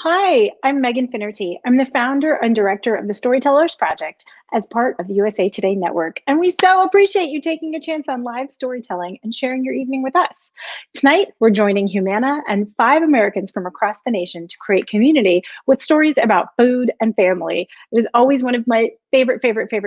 Hi, I'm Megan Finnerty. I'm the founder and director of the Storytellers Project as part of the USA Today Network. And we so appreciate you taking a chance on live storytelling and sharing your evening with us. Tonight, we're joining Humana and 5 Americans from across the nation to create community with stories about food and family. It is always one of my favorite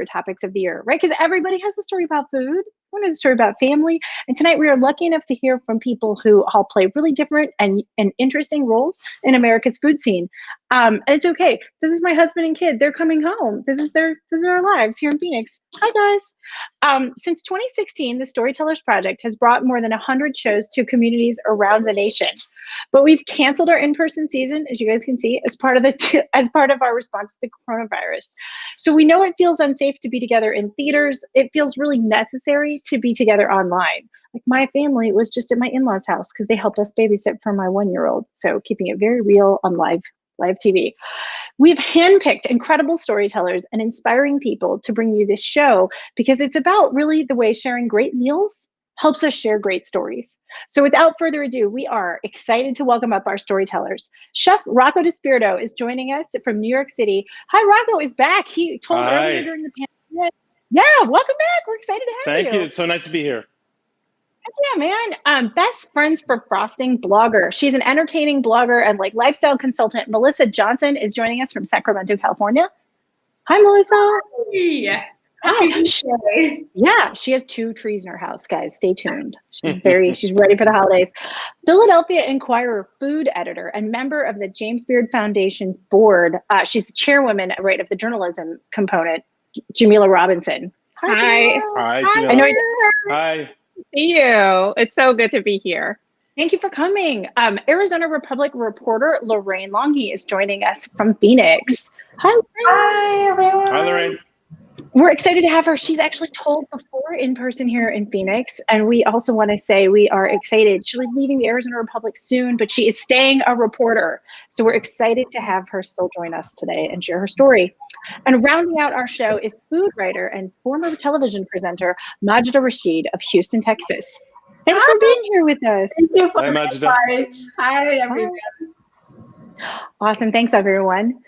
topics of the year, right? Because everybody has a story about food. One has a story about family. And tonight we are lucky enough to hear from people who all play really different and interesting roles in America's food scene. And it's okay. This is my husband and kid. They're coming home. This is our lives here in Phoenix. Hi guys. Since 2016, the Storytellers Project has brought more than 100 shows to communities around the nation. But we've canceled our in-person season, as you guys can see, as part of our response to the coronavirus. So we know it feels unsafe to be together in theaters. It feels really necessary to be together online. Like my family was just at my in-laws' house because they helped us babysit for my 1-year-old. So keeping it very real on live TV. We've handpicked incredible storytellers and inspiring people to bring you this show because it's about really the way sharing great meals helps us share great stories. So without further ado, we are excited to welcome up our storytellers. Chef Rocco DiSpirito is joining us from New York City. Hi, Rocco is back. He told earlier Hi. during the pandemic. Yeah, welcome back. We're excited to have Thank you. you. It's so nice to be here. Yeah, man. Best friends for frosting blogger. She's an entertaining blogger and like lifestyle consultant. Melissa Johnson is joining us from Sacramento, California. Hi, Melissa. Hey, happy Hi. Tuesday. Yeah, she has 2 trees in her house, guys. Stay tuned. She's ready for the holidays. Philadelphia Inquirer food editor and member of the James Beard Foundation's board. She's the chairwoman, right, of the journalism component, Jamila Robinson. Hi. Jamila. Hi, Hi. I know. Jamila. Hi. See you. It's so good to be here. Thank you for coming. Arizona Republic reporter Lorraine Longhi is joining us from Phoenix. Hi, Lorraine. Hi, everyone. Hi, Lorraine. We're excited to have her. She's actually told before in person here in Phoenix. And we also want to say we are excited. She'll be leaving the Arizona Republic soon, but she is staying a reporter. So we're excited to have her still join us today and share her story. And rounding out our show is food writer and former television presenter Majida Rashid of Houston, Texas. Thanks for being here with us. Thank you for Hi, the Majida. invite. Hi, everyone. Awesome. Thanks, everyone.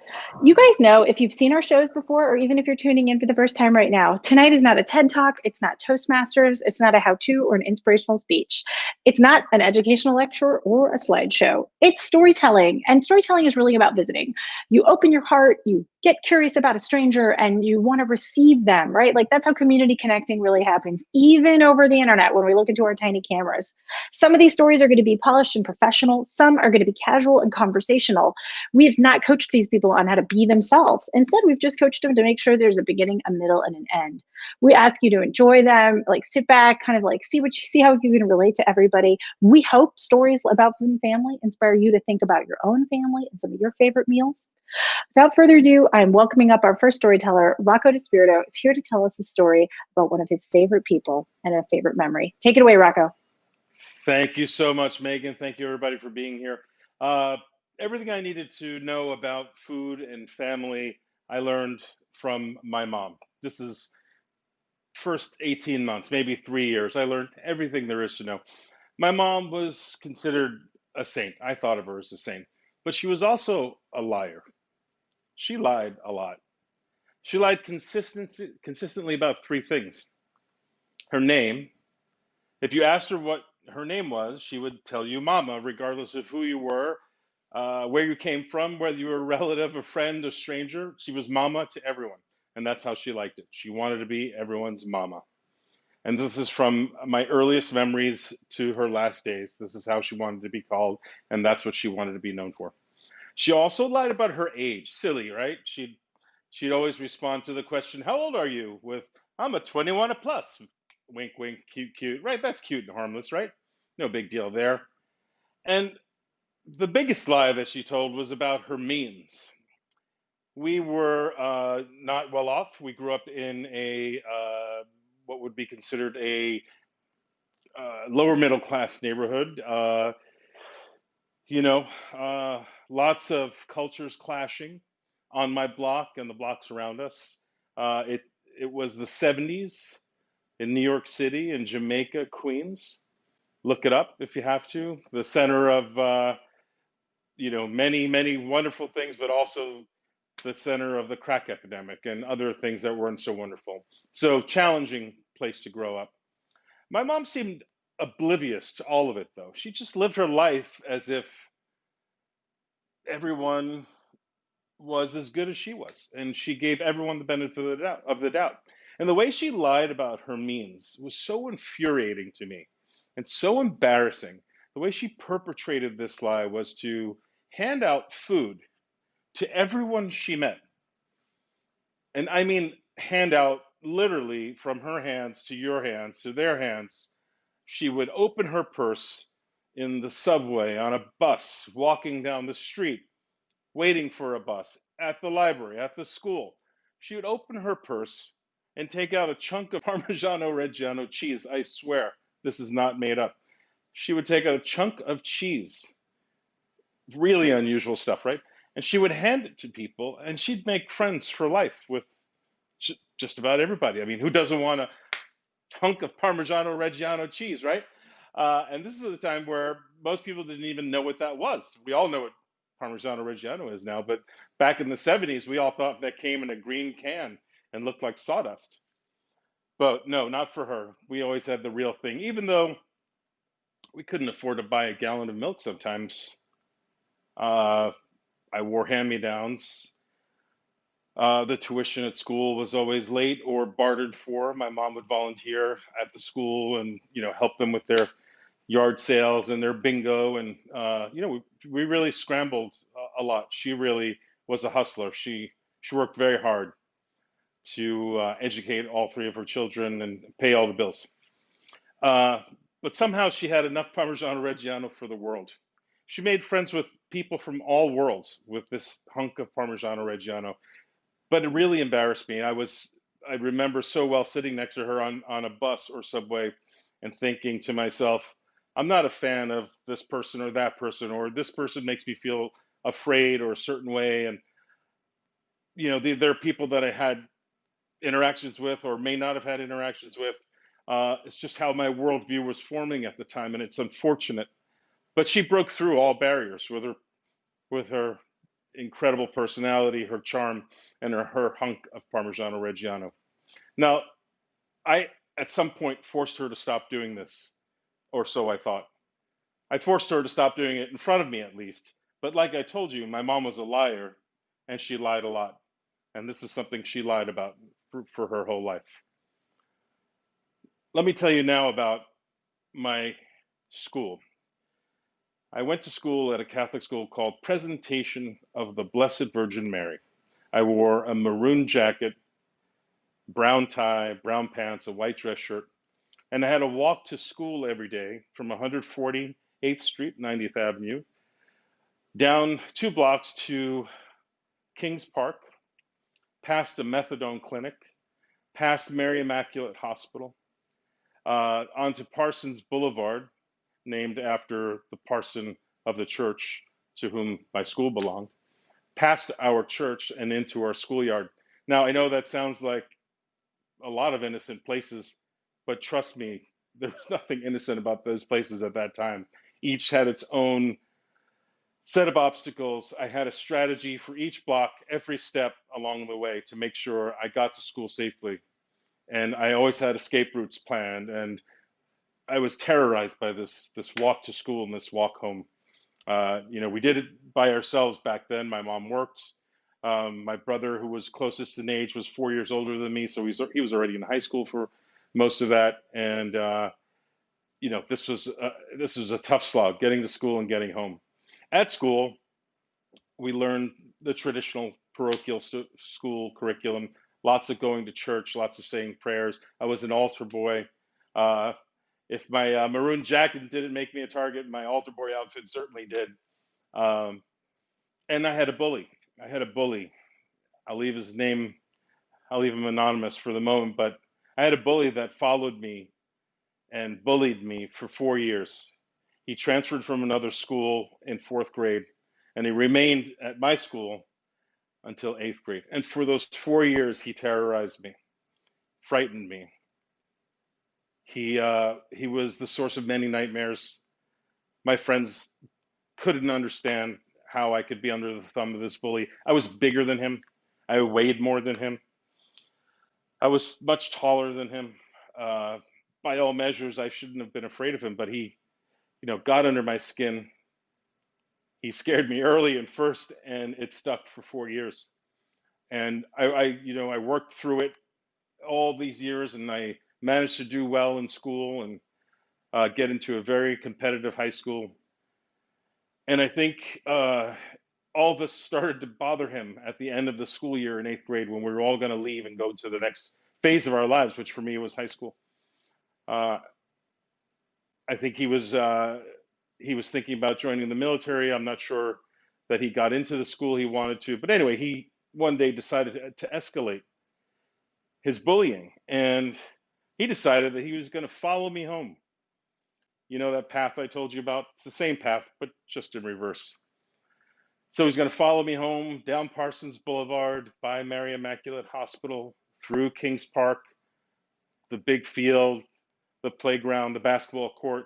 You guys know, if you've seen our shows before, or even if you're tuning in for the first time right now, tonight is not a TED Talk. It's not Toastmasters. It's not a how-to or an inspirational speech. It's not an educational lecture or a slideshow. It's storytelling. And storytelling is really about visiting. You open your heart, you get curious about a stranger, and you want to receive them, right? Like that's how community connecting really happens, even over the internet when we look into our tiny cameras. Some of these stories are going to be polished and professional. Some are going to be casual and conversational. We have not coached these people on how to be themselves. Instead, we've just coached them to make sure there's a beginning, a middle, and an end. We ask you to enjoy them, like sit back, kind of like see how you can relate to everybody. We hope stories about food and family inspire you to think about your own family and some of your favorite meals. Without further ado, I'm welcoming up our first storyteller. Rocco DiSpirito is here to tell us a story about one of his favorite people and a favorite memory. Take it away, Rocco. Thank you so much, Megan. Thank you, everybody, for being here. Everything I needed to know about food and family, I learned from my mom. This is first 18 months, maybe 3 years. I learned everything there is to know. My mom was considered a saint. I thought of her as a saint, but she was also a liar. She lied a lot. She lied consistently about 3 things. Her name. If you asked her what her name was, she would tell you Mama, regardless of who you were, where you came from, whether you were a relative, a friend, a stranger. She was Mama to everyone. And that's how she liked it. She wanted to be everyone's Mama. And this is from my earliest memories to her last days. This is how she wanted to be called. And that's what she wanted to be known for. She also lied about her age. Silly, right? She'd always respond to the question, "How old are you?" with, "I'm a 21 plus." Wink, wink, cute, cute. Right? That's cute and harmless, right? No big deal there. And the biggest lie that she told was about her means. We were not well off. We grew up in a what would be considered a lower middle class neighborhood. You know, lots of cultures clashing on my block and the blocks around us. It was the 70s in New York City, in Jamaica, Queens. Look it up if you have to. The center of many, many wonderful things, but also the center of the crack epidemic and other things that weren't so wonderful. So challenging place to grow up. My mom seemed oblivious to all of it, though. She just lived her life as if everyone was as good as she was, and she gave everyone the benefit of the doubt. And the way she lied about her means was so infuriating to me and so embarrassing. The way she perpetrated this lie was to hand out food to everyone she met. And I mean, hand out literally from her hands to your hands to their hands. She would open her purse in the subway, on a bus, walking down the street, waiting for a bus, at the library, at the school. She would open her purse and take out a chunk of Parmigiano Reggiano cheese. I swear, this is not made up. She would take out a chunk of cheese, really unusual stuff, right? And she would hand it to people, and she'd make friends for life with just about everybody. I mean, who doesn't want a hunk of Parmigiano Reggiano cheese, right? And this is a time where most people didn't even know what that was. We all know what Parmigiano Reggiano is now, but back in the 70s, we all thought that came in a green can and looked like sawdust. But no, not for her. We always had the real thing, even though we couldn't afford to buy a gallon of milk sometimes. I wore hand-me-downs. The tuition at school was always late or bartered for. My mom would volunteer at the school and help them with their yard sales and their bingo, and we really scrambled a lot. She really was a hustler. She worked very hard to educate all three of her children and pay all the bills. But somehow she had enough Parmigiano Reggiano for the world. She made friends with people from all worlds with this hunk of Parmigiano Reggiano. But it really embarrassed me. I remember so well sitting next to her on a bus or subway and thinking to myself, I'm not a fan of this person or that person, or this person makes me feel afraid or a certain way. And, there are people that I had interactions with or may not have had interactions with. It's just how my worldview was forming at the time, and it's unfortunate. But she broke through all barriers with her incredible personality, her charm, and her hunk of Parmigiano Reggiano. Now, I at some point forced her to stop doing this, or so I thought. I forced her to stop doing it in front of me, at least. But like I told you, my mom was a liar, and she lied a lot. And this is something she lied about for her whole life. Let me tell you now about my school. I went to school at a Catholic school called Presentation of the Blessed Virgin Mary. I wore a maroon jacket, brown tie, brown pants, a white dress shirt, and I had to walk to school every day from 148th Street, 90th Avenue, down 2 blocks to Kings Park, past the methadone clinic, past Mary Immaculate Hospital, onto Parsons Boulevard, named after the parson of the church to whom my school belonged, past our church and into our schoolyard. Now, I know that sounds like a lot of innocent places, but trust me, there was nothing innocent about those places at that time. Each had its own set of obstacles. I had a strategy for each block, every step along the way to make sure I got to school safely. And I always had escape routes planned. And I was terrorized by this walk to school and this walk home. We did it by ourselves back then. My mom worked. My brother, who was closest in age, was 4 years older than me, so he was already in high school for most of that. And this was a tough slog, getting to school and getting home. At school, we learned the traditional parochial school curriculum. Lots of going to church, lots of saying prayers. I was an altar boy. If my maroon jacket didn't make me a target, my altar boy outfit certainly did. And I had a bully. I'll leave his name, I'll leave him anonymous for the moment, but I had a bully that followed me and bullied me for 4 years. He transferred from another school in 4th grade, and he remained at my school until 8th grade. And for those 4 years, he terrorized me, frightened me. He was the source of many nightmares. My friends couldn't understand how I could be under the thumb of this bully. I was bigger than him. I weighed more than him. I was much taller than him. By all measures, I shouldn't have been afraid of him, but he, got under my skin. He scared me early and first, and it stuck for 4 years. And I worked through it all these years, and I managed to do well in school and get into a very competitive high school. And I think all this started to bother him at the end of the school year in 8th grade when we were all going to leave and go to the next phase of our lives, which for me was high school. I think he was thinking about joining the military. I'm not sure that he got into the school he wanted to, but anyway, he one day decided to escalate his bullying, and he decided that he was going to follow me home. You know that path I told you about? It's the same path, but just in reverse. So he's going to follow me home down Parsons Boulevard, by Mary Immaculate Hospital, through Kings Park, the big field, the playground, the basketball court,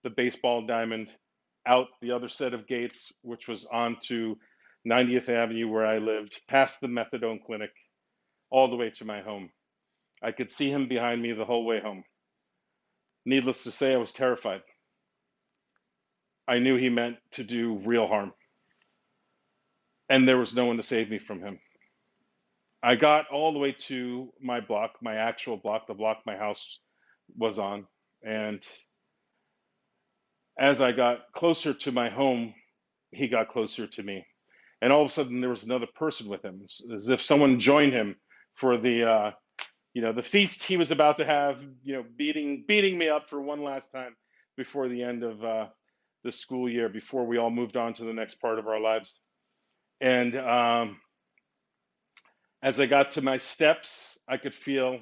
the baseball diamond, out the other set of gates, which was onto 90th Avenue where I lived, past the methadone clinic, all the way to my home. I could see him behind me the whole way home. Needless to say, I was terrified. I knew he meant to do real harm. And there was no one to save me from him. I got all the way to my block, my actual block, the block my house was on. And as I got closer to my home, he got closer to me. And all of a sudden, there was another person with him, as if someone joined him for the feast he was about to have, beating me up for one last time before the end of the school year, before we all moved on to the next part of our lives. And as I got to my steps, I could feel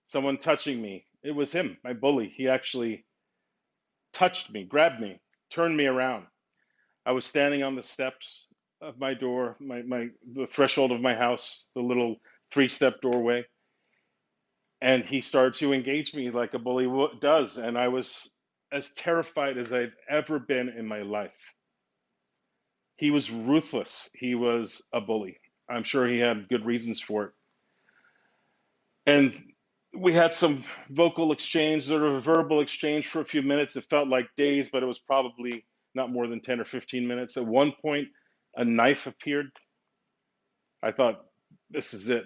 someone touching me. It was him, my bully. He actually touched me, grabbed me, turned me around. I was standing on the steps of my door, the threshold of my house, the little 3-step doorway. And he started to engage me like a bully does. And I was as terrified as I've ever been in my life. He was ruthless. He was a bully. I'm sure he had good reasons for it. And we had some vocal exchange, sort of a verbal exchange for a few minutes. It felt like days, but it was probably not more than 10 or 15 minutes. At one point, a knife appeared. I thought, this is it.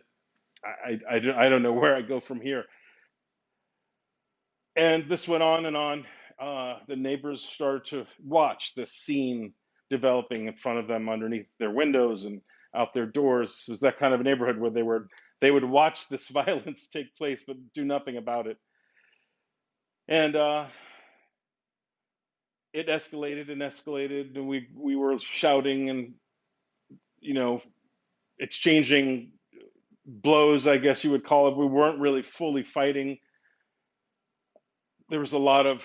I don't know where I go from here. And this went on and on. The neighbors started to watch this scene developing in front of them underneath their windows and out their doors. It was that kind of neighborhood where they would watch this violence take place but do nothing about it. And it escalated and escalated, and we were shouting and exchanging blows, I guess you would call it. We weren't really fully fighting. There was a lot of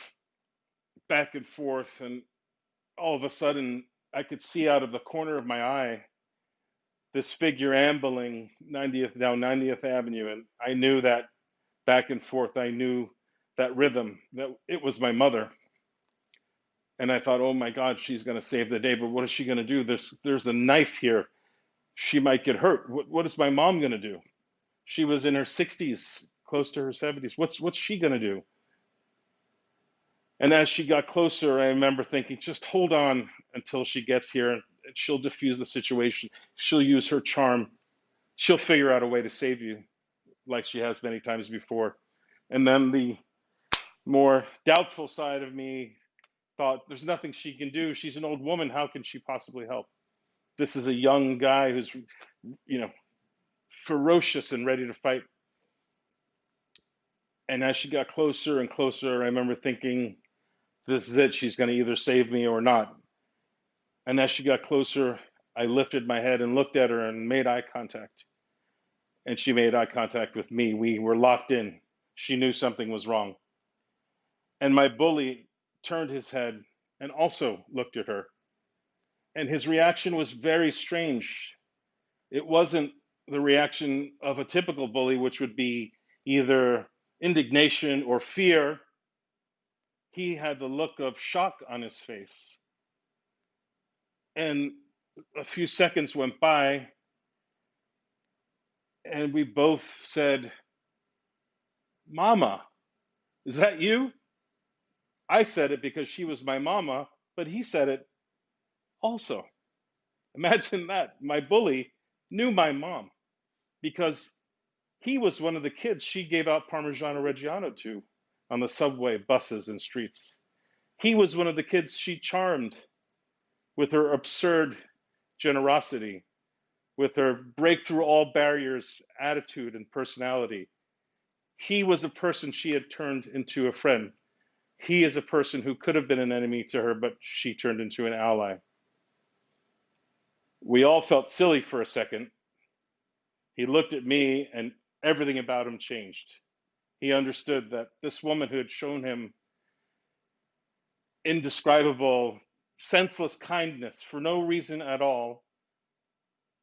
back and forth, and all of a sudden I could see out of the corner of my eye this figure ambling down 90th Avenue, and I knew that back and forth. I knew that rhythm, that it was my mother. And I thought, oh my God, she's going to save the day, but what is she going to do? There's a knife here. She might get hurt. What is my mom going to do? She was in her 60s, close to her 70s. What's she going to do? And as she got closer, I remember thinking, just hold on until she gets here, and she'll diffuse the situation. She'll use her charm. She'll figure out a way to save you, like she has many times before. And then the more doubtful side of me thought, there's nothing she can do. She's an old woman. How can she possibly help? This is a young guy who's, ferocious and ready to fight. And as she got closer and closer, I remember thinking, this is it. She's going to either save me or not. And as she got closer, I lifted my head and looked at her and made eye contact. And she made eye contact with me. We were locked in. She knew something was wrong. And my bully turned his head and also looked at her. And his reaction was very strange. It wasn't the reaction of a typical bully, which would be either indignation or fear. He had the look of shock on his face. And a few seconds went by, and we both said, "Mama, is that you?" I said it because she was my mama, but he said it also. Imagine that. My bully knew my mom because he was one of the kids she gave out Parmigiano Reggiano to on the subway, buses, and streets. He was one of the kids she charmed with her absurd generosity, with her break through all barriers attitude and personality. He was a person she had turned into a friend. He is a person who could have been an enemy to her, but she turned into an ally. We all felt silly for a second. He looked at me and everything about him changed. He understood that this woman who had shown him indescribable, senseless kindness for no reason at all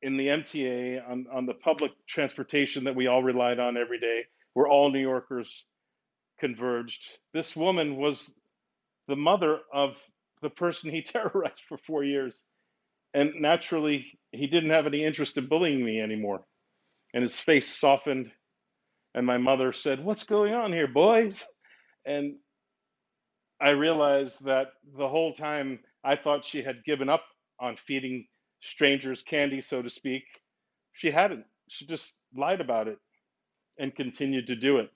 in the MTA, on the public transportation that we all relied on every day, where all New Yorkers converged. This woman was the mother of the person he terrorized for 4 years. And naturally, he didn't have any interest in bullying me anymore. And his face softened. And my mother said, "What's going on here, boys?" And I realized that the whole time I thought she had given up on feeding strangers candy, so to speak. She hadn't. She just lied about it and continued to do it.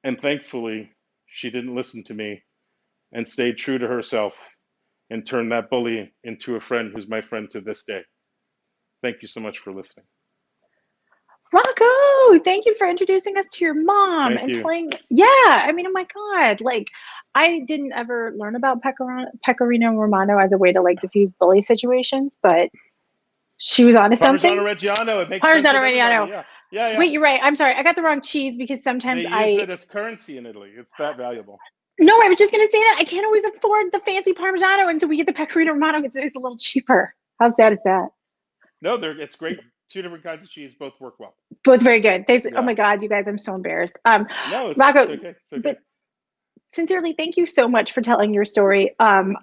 And thankfully, she didn't listen to me and stayed true to herself and turned that bully into a friend who's my friend to this day. Thank you so much for listening. Rocco, thank you for introducing us to your mom Thank and you. telling, yeah, I mean, oh my God, like I didn't ever learn about Pecorino Romano as a way to like diffuse bully situations, but she was onto something. Parmigiano Reggiano, it makes sense with Parmigiano everybody. Reggiano. Yeah. Wait, you're right. I'm sorry. I got the wrong cheese because sometimes They use it as currency in Italy. It's that valuable. No, I was just going to say that. I can't always afford the fancy Parmigiano, and so we get the Pecorino Romano because it's a little cheaper. How sad is that? No, it's great. Two different kinds of cheese, both work well. Both very good. Yeah. Oh my God, you guys, I'm so embarrassed. No, it's Rocco, okay. It's okay. But sincerely, thank you so much for telling your story. One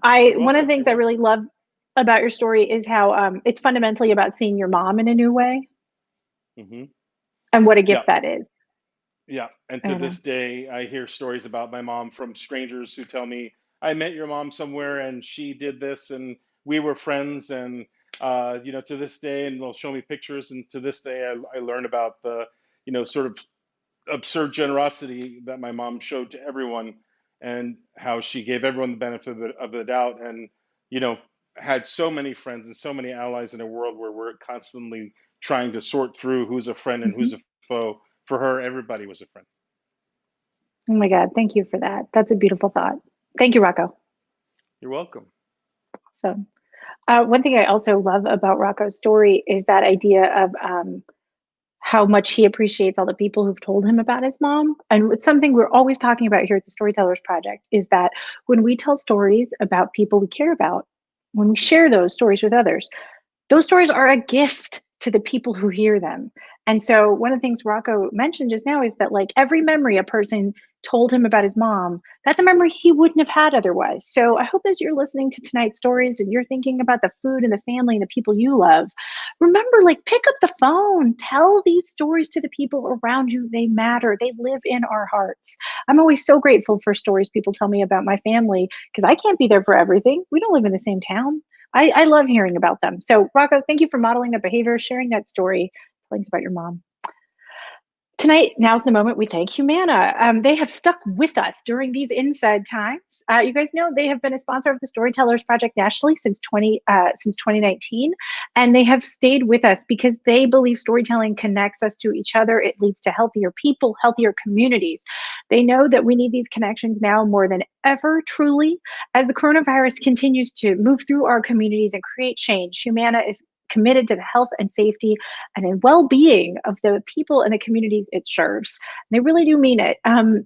of the things I really love about your story is how it's fundamentally about seeing your mom in a new way, and what a gift that is. Yeah, and to this day, I hear stories about my mom from strangers who tell me, "I met your mom somewhere, and she did this, and we were friends." And to this day, and they'll show me pictures, and to this day, I learn about the, sort of absurd generosity that my mom showed to everyone, and how she gave everyone the benefit of the doubt, and had so many friends and so many allies in a world where we're constantly trying to sort through who's a friend and who's a foe. For her, everybody was a friend. Oh my God, thank you for that. That's a beautiful thought. Thank you, Rocco. You're welcome. So, one thing I also love about Rocco's story is that idea of how much he appreciates all the people who've told him about his mom. And it's something we're always talking about here at the Storytellers Project, is that when we tell stories about people we care about, when we share those stories with others, those stories are a gift to the people who hear them. And so one of the things Rocco mentioned just now is that like every memory a person told him about his mom, that's a memory he wouldn't have had otherwise. So I hope as you're listening to tonight's stories and you're thinking about the food and the family and the people you love, remember, like, pick up the phone, tell these stories to the people around you. They matter. They live in our hearts. I'm always so grateful for stories people tell me about my family because I can't be there for everything. We don't live in the same town. I love hearing about them. So Rocco, thank you for modeling that behavior, sharing that story, telling us about your mom. Tonight, now's the moment we thank Humana. They have stuck with us during these inside times. You guys know they have been a sponsor of the Storytellers Project nationally since 2019, and they have stayed with us because they believe storytelling connects us to each other. It leads to healthier people, healthier communities. They know that we need these connections now more than ever, truly. As the coronavirus continues to move through our communities and create change, Humana is committed to the health and safety and well-being of the people and the communities it serves. And they really do mean it.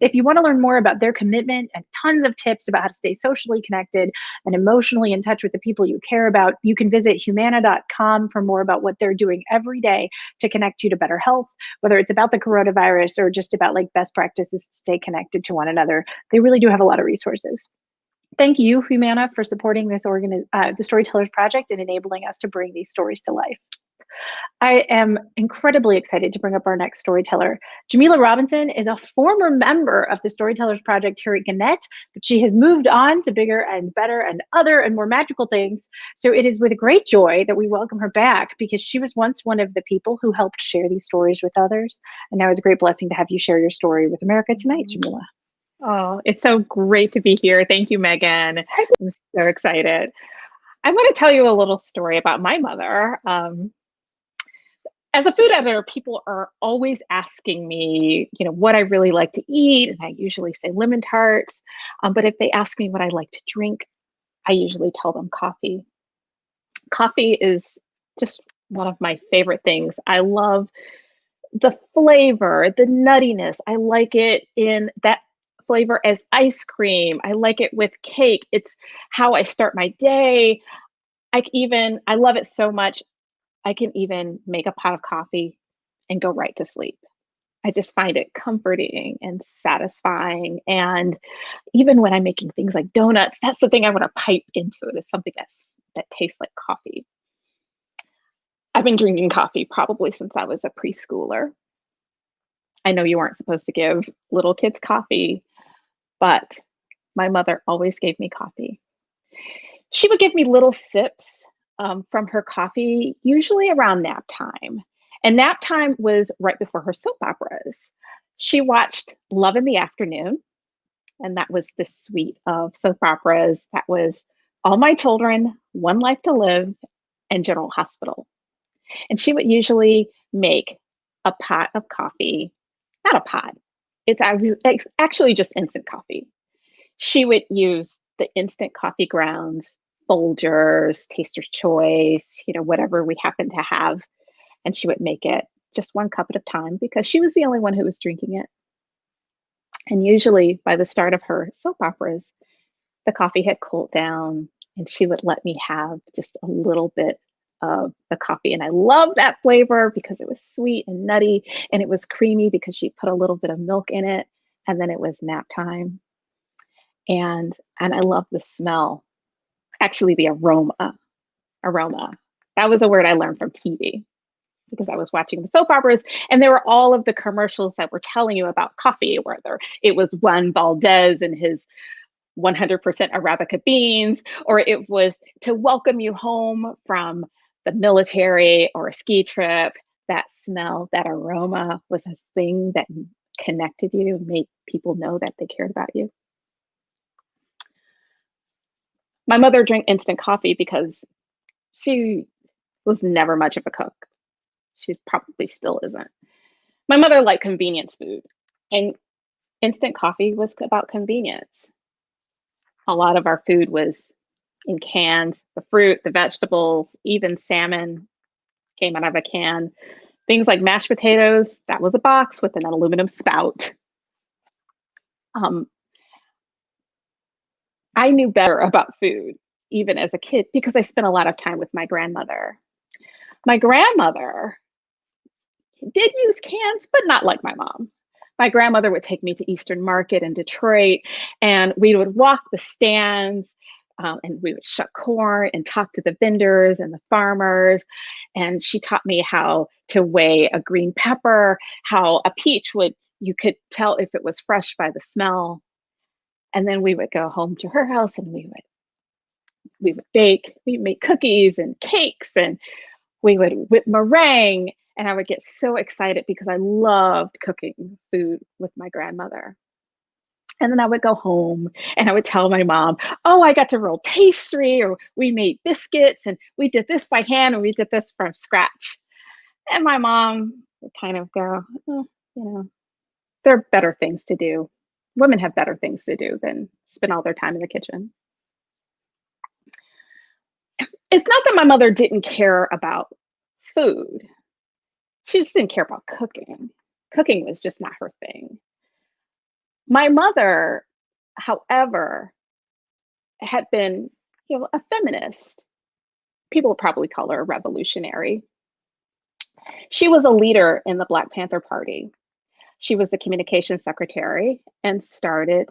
If you want to learn more about their commitment and tons of tips about how to stay socially connected and emotionally in touch with the people you care about, you can visit humana.com for more about what they're doing every day to connect you to better health, whether it's about the coronavirus or just about like best practices to stay connected to one another. They really do have a lot of resources. Thank you, Humana, for supporting the Storytellers Project and enabling us to bring these stories to life. I am incredibly excited to bring up our next storyteller. Jamila Robinson is a former member of the Storytellers Project here at Gannett, but she has moved on to bigger and better and other and more magical things. So it is with great joy that we welcome her back, because she was once one of the people who helped share these stories with others. And now it's a great blessing to have you share your story with America tonight, Jamila. Oh, it's so great to be here. Thank you, Megan. I'm so excited. I want to tell you a little story about my mother. As a food editor, people are always asking me, what I really like to eat, and I usually say lemon tarts. But if they ask me what I like to drink, I usually tell them coffee. Coffee is just one of my favorite things. I love the flavor, the nuttiness. I like it in that flavor as ice cream. I like it with cake. It's how I start my day. I love it so much, I can even make a pot of coffee and go right to sleep. I just find it comforting and satisfying. And even when I'm making things like donuts, that's the thing I want to pipe into it, is something that tastes like coffee. I've been drinking coffee probably since I was a preschooler. I know you aren't supposed to give little kids coffee, but my mother always gave me coffee. She would give me little sips from her coffee, usually around nap time. And nap time was right before her soap operas. She watched Love in the Afternoon, and that was the suite of soap operas. That was All My Children, One Life to Live, and General Hospital. And she would usually make a pot of coffee, not a pot, it's actually just instant coffee. She would use the instant coffee grounds, Folgers, Taster's Choice, whatever we happen to have. And she would make it just one cup at a time, because she was the only one who was drinking it. And usually by the start of her soap operas, the coffee had cooled down, and she would let me have just a little bit of the coffee. And I love that flavor because it was sweet and nutty, and it was creamy because she put a little bit of milk in it. And then it was nap time. And I love the smell, actually the aroma. That was a word I learned from TV, because I was watching the soap operas, and there were all of the commercials that were telling you about coffee, whether it was Juan Valdez and his 100% Arabica beans, or it was to welcome you home from the military or a ski trip. That smell, that aroma was a thing that connected you, made people know that they cared about you. My mother drank instant coffee because she was never much of a cook. She probably still isn't. My mother liked convenience food, and instant coffee was about convenience. A lot of our food was in cans. The fruit, the vegetables, even salmon came out of a can. Things like mashed potatoes, that was a box with an aluminum spout. I knew better about food, even as a kid, because I spent a lot of time with my grandmother. My grandmother did use cans, but not like my mom. My grandmother would take me to Eastern Market in Detroit, and we would walk the stands, and we would shuck corn and talk to the vendors and the farmers. And she taught me how to weigh a green pepper, how a peach you could tell if it was fresh by the smell. And then we would go home to her house, and we would bake, we'd make cookies and cakes, and we would whip meringue. And I would get so excited because I loved cooking food with my grandmother. And then I would go home and I would tell my mom, oh, I got to roll pastry, or we made biscuits, and we did this by hand, and we did this from scratch. And my mom would kind of go, oh, there are better things to do. Women have better things to do than spend all their time in the kitchen. It's not that my mother didn't care about food. She just didn't care about cooking. Cooking was just not her thing. My mother, however, had been, a feminist. People would probably call her a revolutionary. She was a leader in the Black Panther Party. She was the communications secretary and started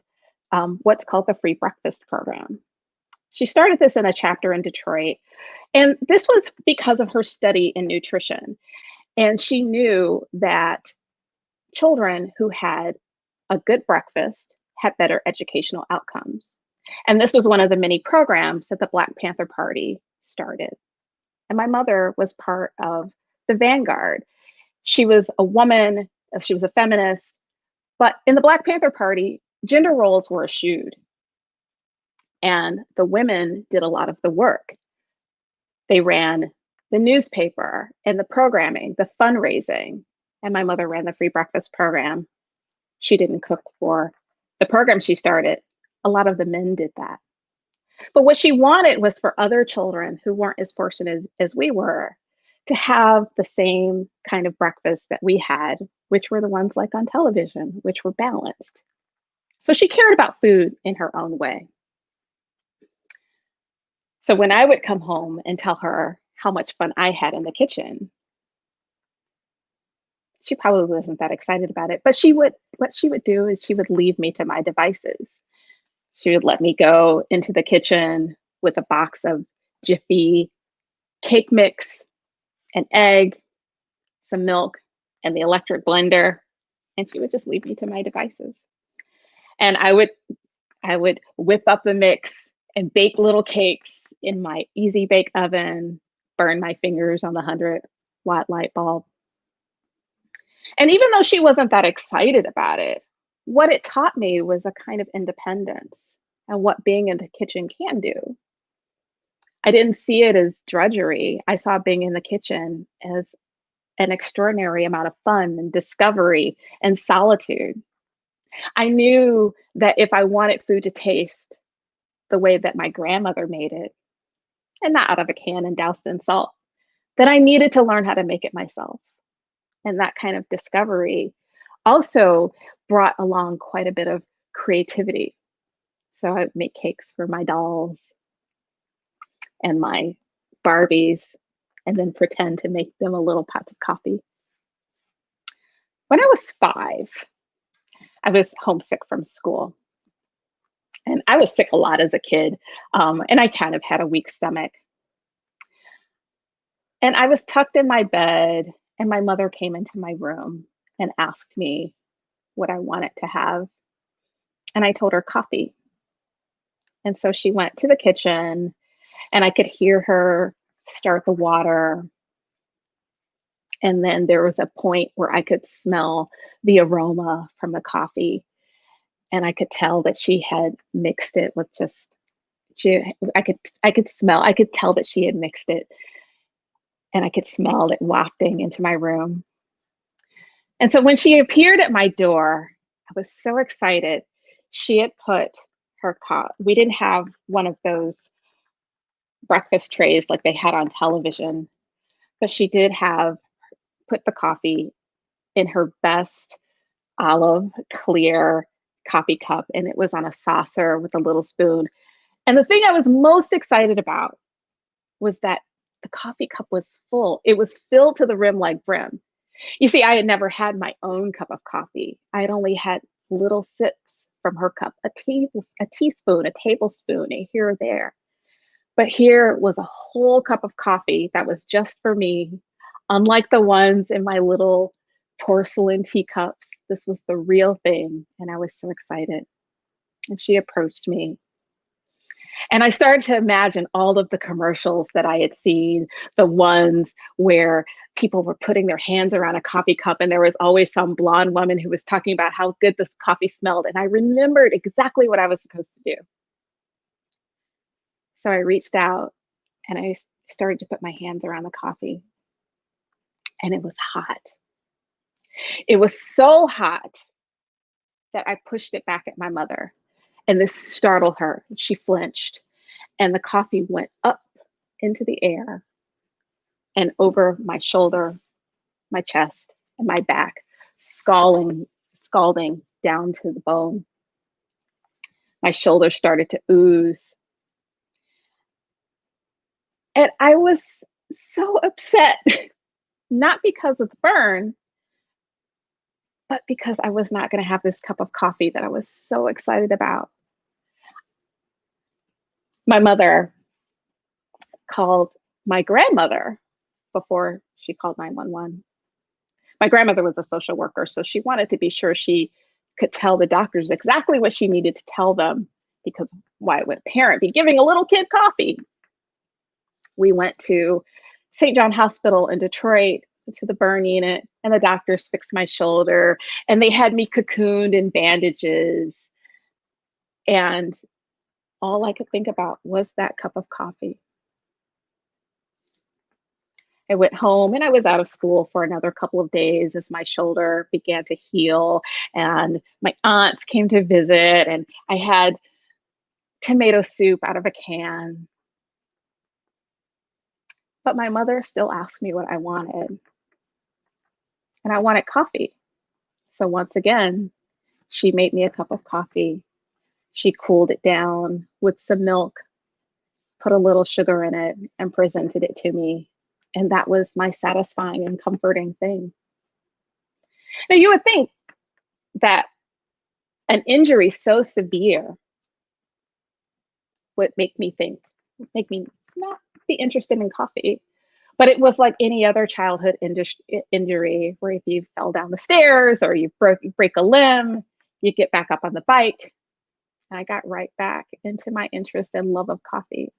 what's called the free breakfast program. She started this in a chapter in Detroit, and this was because of her study in nutrition. And she knew that children who had a good breakfast had better educational outcomes. And this was one of the many programs that the Black Panther Party started. And my mother was part of the vanguard. She was a woman, she was a feminist, but in the Black Panther Party, gender roles were eschewed. And the women did a lot of the work. They ran the newspaper and the programming, the fundraising, and my mother ran the free breakfast program. She didn't cook for the program she started. A lot of the men did that. But what she wanted was for other children who weren't as fortunate as we were to have the same kind of breakfast that we had, which were the ones like on television, which were balanced. So she cared about food in her own way. So when I would come home and tell her how much fun I had in the kitchen, she probably wasn't that excited about it, but what she would do is she would leave me to my devices. She would let me go into the kitchen with a box of Jiffy cake mix, an egg, some milk, and the electric blender, and she would just leave me to my devices. And I would whip up the mix and bake little cakes in my easy bake oven, burn my fingers on the 100-watt light bulb. And even though she wasn't that excited about it, what it taught me was a kind of independence and what being in the kitchen can do. I didn't see it as drudgery. I saw being in the kitchen as an extraordinary amount of fun and discovery and solitude. I knew that if I wanted food to taste the way that my grandmother made it, and not out of a can and doused in salt, that I needed to learn how to make it myself. And that kind of discovery also brought along quite a bit of creativity. So I would make cakes for my dolls and my Barbies, and then pretend to make them a little pots of coffee. When I was 5, I was homesick from school. And I was sick a lot as a kid, and I kind of had a weak stomach. And I was tucked in my bed, and my mother came into my room and asked me what I wanted to have. And I told her coffee. And so she went to the kitchen, and I could hear her start the water. And then there was a point where I could smell the aroma from the coffee. And I could tell that she had mixed it with I could tell that she had mixed it. And I could smell it wafting into my room. And so when she appeared at my door, I was so excited. She had put her we didn't have one of those breakfast trays like they had on television, but she did put the coffee in her best olive clear coffee cup, and it was on a saucer with a little spoon. And the thing I was most excited about was that the coffee cup was full. It was filled to the rim like brim. You see, I had never had my own cup of coffee. I had only had little sips from her cup, a teaspoon, a tablespoon, a here or there. But here was a whole cup of coffee that was just for me, unlike the ones in my little porcelain teacups. This was the real thing, and I was so excited. And she approached me. And I started to imagine all of the commercials that I had seen, the ones where people were putting their hands around a coffee cup, and there was always some blonde woman who was talking about how good this coffee smelled. And I remembered exactly what I was supposed to do. So I reached out and I started to put my hands around the coffee, and it was hot. It was so hot that I pushed it back at my mother, and this startled her. She flinched, and the coffee went up into the air and over my shoulder, my chest, and my back, scalding down to the bone. My shoulders started to ooze. And I was so upset, not because of the burn, but because I was not going to have this cup of coffee that I was so excited about. My mother called my grandmother before she called 911. My grandmother was a social worker, so she wanted to be sure she could tell the doctors exactly what she needed to tell them, because why would a parent be giving a little kid coffee? We went to St. John Hospital in Detroit, to the burn unit, and the doctors fixed my shoulder, and they had me cocooned in bandages. And all I could think about was that cup of coffee. I went home and I was out of school for another couple of days as my shoulder began to heal, and my aunts came to visit, and I had tomato soup out of a can. But my mother still asked me what I wanted, and I wanted coffee. So once again, she made me a cup of coffee. She cooled it down with some milk, put a little sugar in it, and presented it to me. And that was my satisfying and comforting thing. Now, you would think that an injury so severe would make me not be interested in coffee. But it was like any other childhood injury, where if you fell down the stairs or you break a limb, you get back up on the bike. And I got right back into my interest and love of coffee.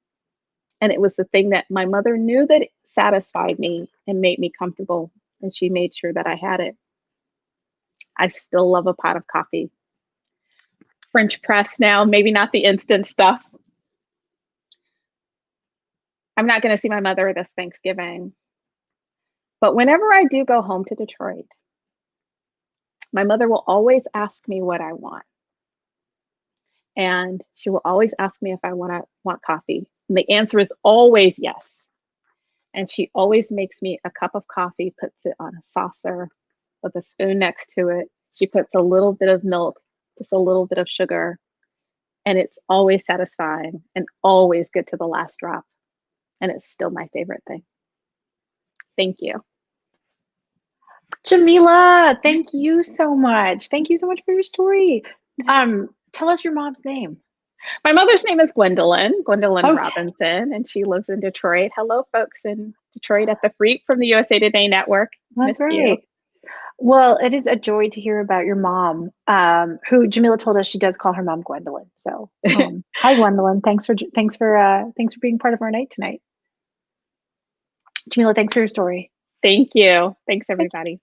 And it was the thing that my mother knew that satisfied me and made me comfortable. And she made sure that I had it. I still love a pot of coffee. French press now, maybe not the instant stuff. I'm not going to see my mother this Thanksgiving. But whenever I do go home to Detroit, my mother will always ask me what I want. And she will always ask me if I want coffee. And the answer is always yes. And she always makes me a cup of coffee, puts it on a saucer with a spoon next to it. She puts a little bit of milk, just a little bit of sugar. And it's always satisfying and always good to the last drop. And it's still my favorite thing. Thank you. Jamila, thank you so much. Thank you so much for your story. Tell us your mom's name. My mother's name is Gwendolyn Okay. Robinson, and she lives in Detroit. Hello, folks in Detroit at the Freak from the USA Today Network. That's Miss you. right. Well, it is a joy to hear about your mom, who Jamila told us she does call her mom Gwendolyn. So, hi Gwendolyn. Thanks for being part of our night tonight. Jamila, thanks for your story. Thank you. Thanks, everybody.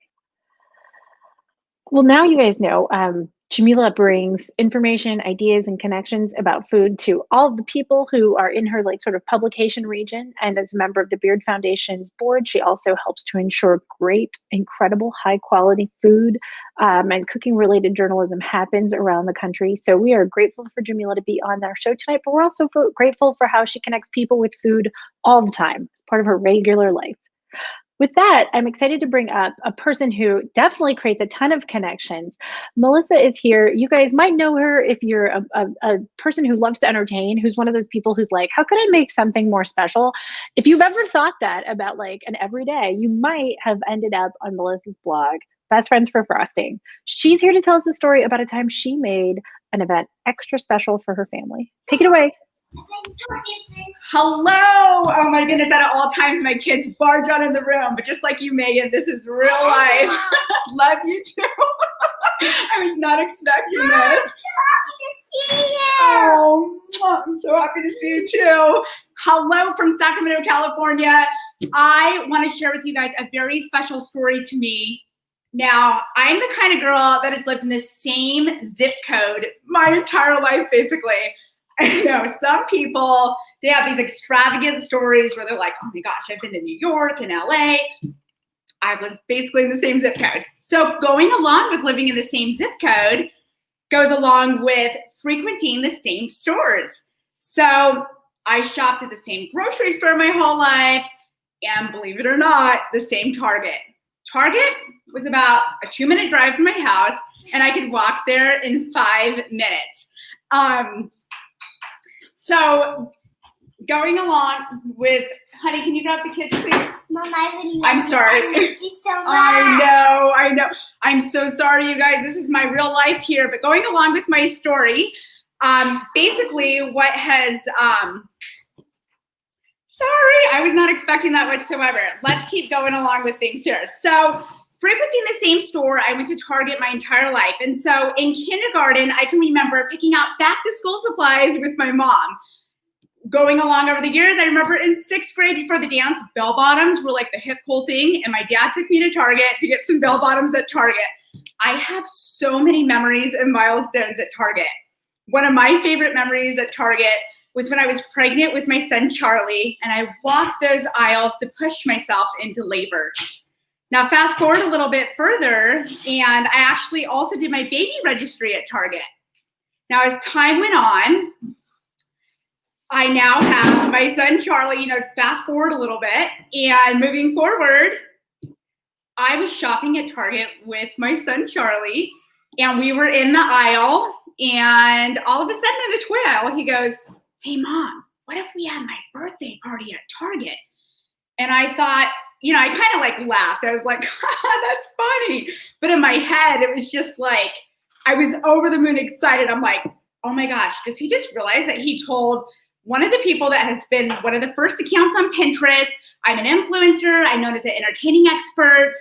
Well, now you guys know, Jamila brings information, ideas, and connections about food to all of the people who are in her sort of publication region. And as a member of the Beard Foundation's board, she also helps to ensure great, incredible, high quality food and cooking related journalism happens around the country. So we are grateful for Jamila to be on our show tonight, but we're also grateful for how she connects people with food all the time as part of her regular life. With that, I'm excited to bring up a person who definitely creates a ton of connections. Melissa is here. You guys might know her if you're a person who loves to entertain, who's one of those people who's like, how could I make something more special? If you've ever thought that about an everyday, you might have ended up on Melissa's blog, Best Friends for Frosting. She's here to tell us a story about a time she made an event extra special for her family. Take it away. Hello! Oh my goodness, at all times my kids barge on in the room, but just like you, Megan, this is real life. Love you too. I was not expecting this. Oh, I'm so happy to see you too. Hello from Sacramento, California. I want to share with you guys a very special story to me. Now, I'm the kind of girl that has lived in the same zip code my entire life, basically. I know some people, they have these extravagant stories where they're like, oh my gosh, I've been to New York and LA. I've lived basically in the same zip code. So going along with living in the same zip code goes along with frequenting the same stores. So I shopped at the same grocery store my whole life, and believe it or not, the same Target. Target was about a 2-minute drive from my house, and I could walk there in 5 minutes. So going along with, honey, can you grab the kids, please? Mom, I'm sorry. I love you so much. I know. I'm so sorry, you guys. This is my real life here. But going along with my story, basically what has Sorry, I was not expecting that whatsoever. Let's keep going along with things here. So frequenting the same store, I went to Target my entire life. And so in kindergarten, I can remember picking out back to school supplies with my mom. Going along over the years, I remember in 6th grade before the dance, bell bottoms were like the hip cool thing. And my dad took me to Target to get some bell bottoms at Target. I have so many memories and milestones at Target. One of my favorite memories at Target was when I was pregnant with my son, Charlie, and I walked those aisles to push myself into labor. Now, fast forward a little bit further, and I actually also did my baby registry at Target. Now, as time went on, I now have my son, Charlie, fast forward a little bit, and moving forward, I was shopping at Target with my son, Charlie, and we were in the aisle, and all of a sudden in the toy aisle, he goes, "Hey, Mom, what if we had my birthday party at Target?" And I thought, I kind of like laughed. I was like, that's funny. But in my head, it was just like, I was over the moon excited. I'm like, oh my gosh, does he just realize that he told one of the people that has been one of the first accounts on Pinterest, I'm an influencer, I'm known as an entertaining expert.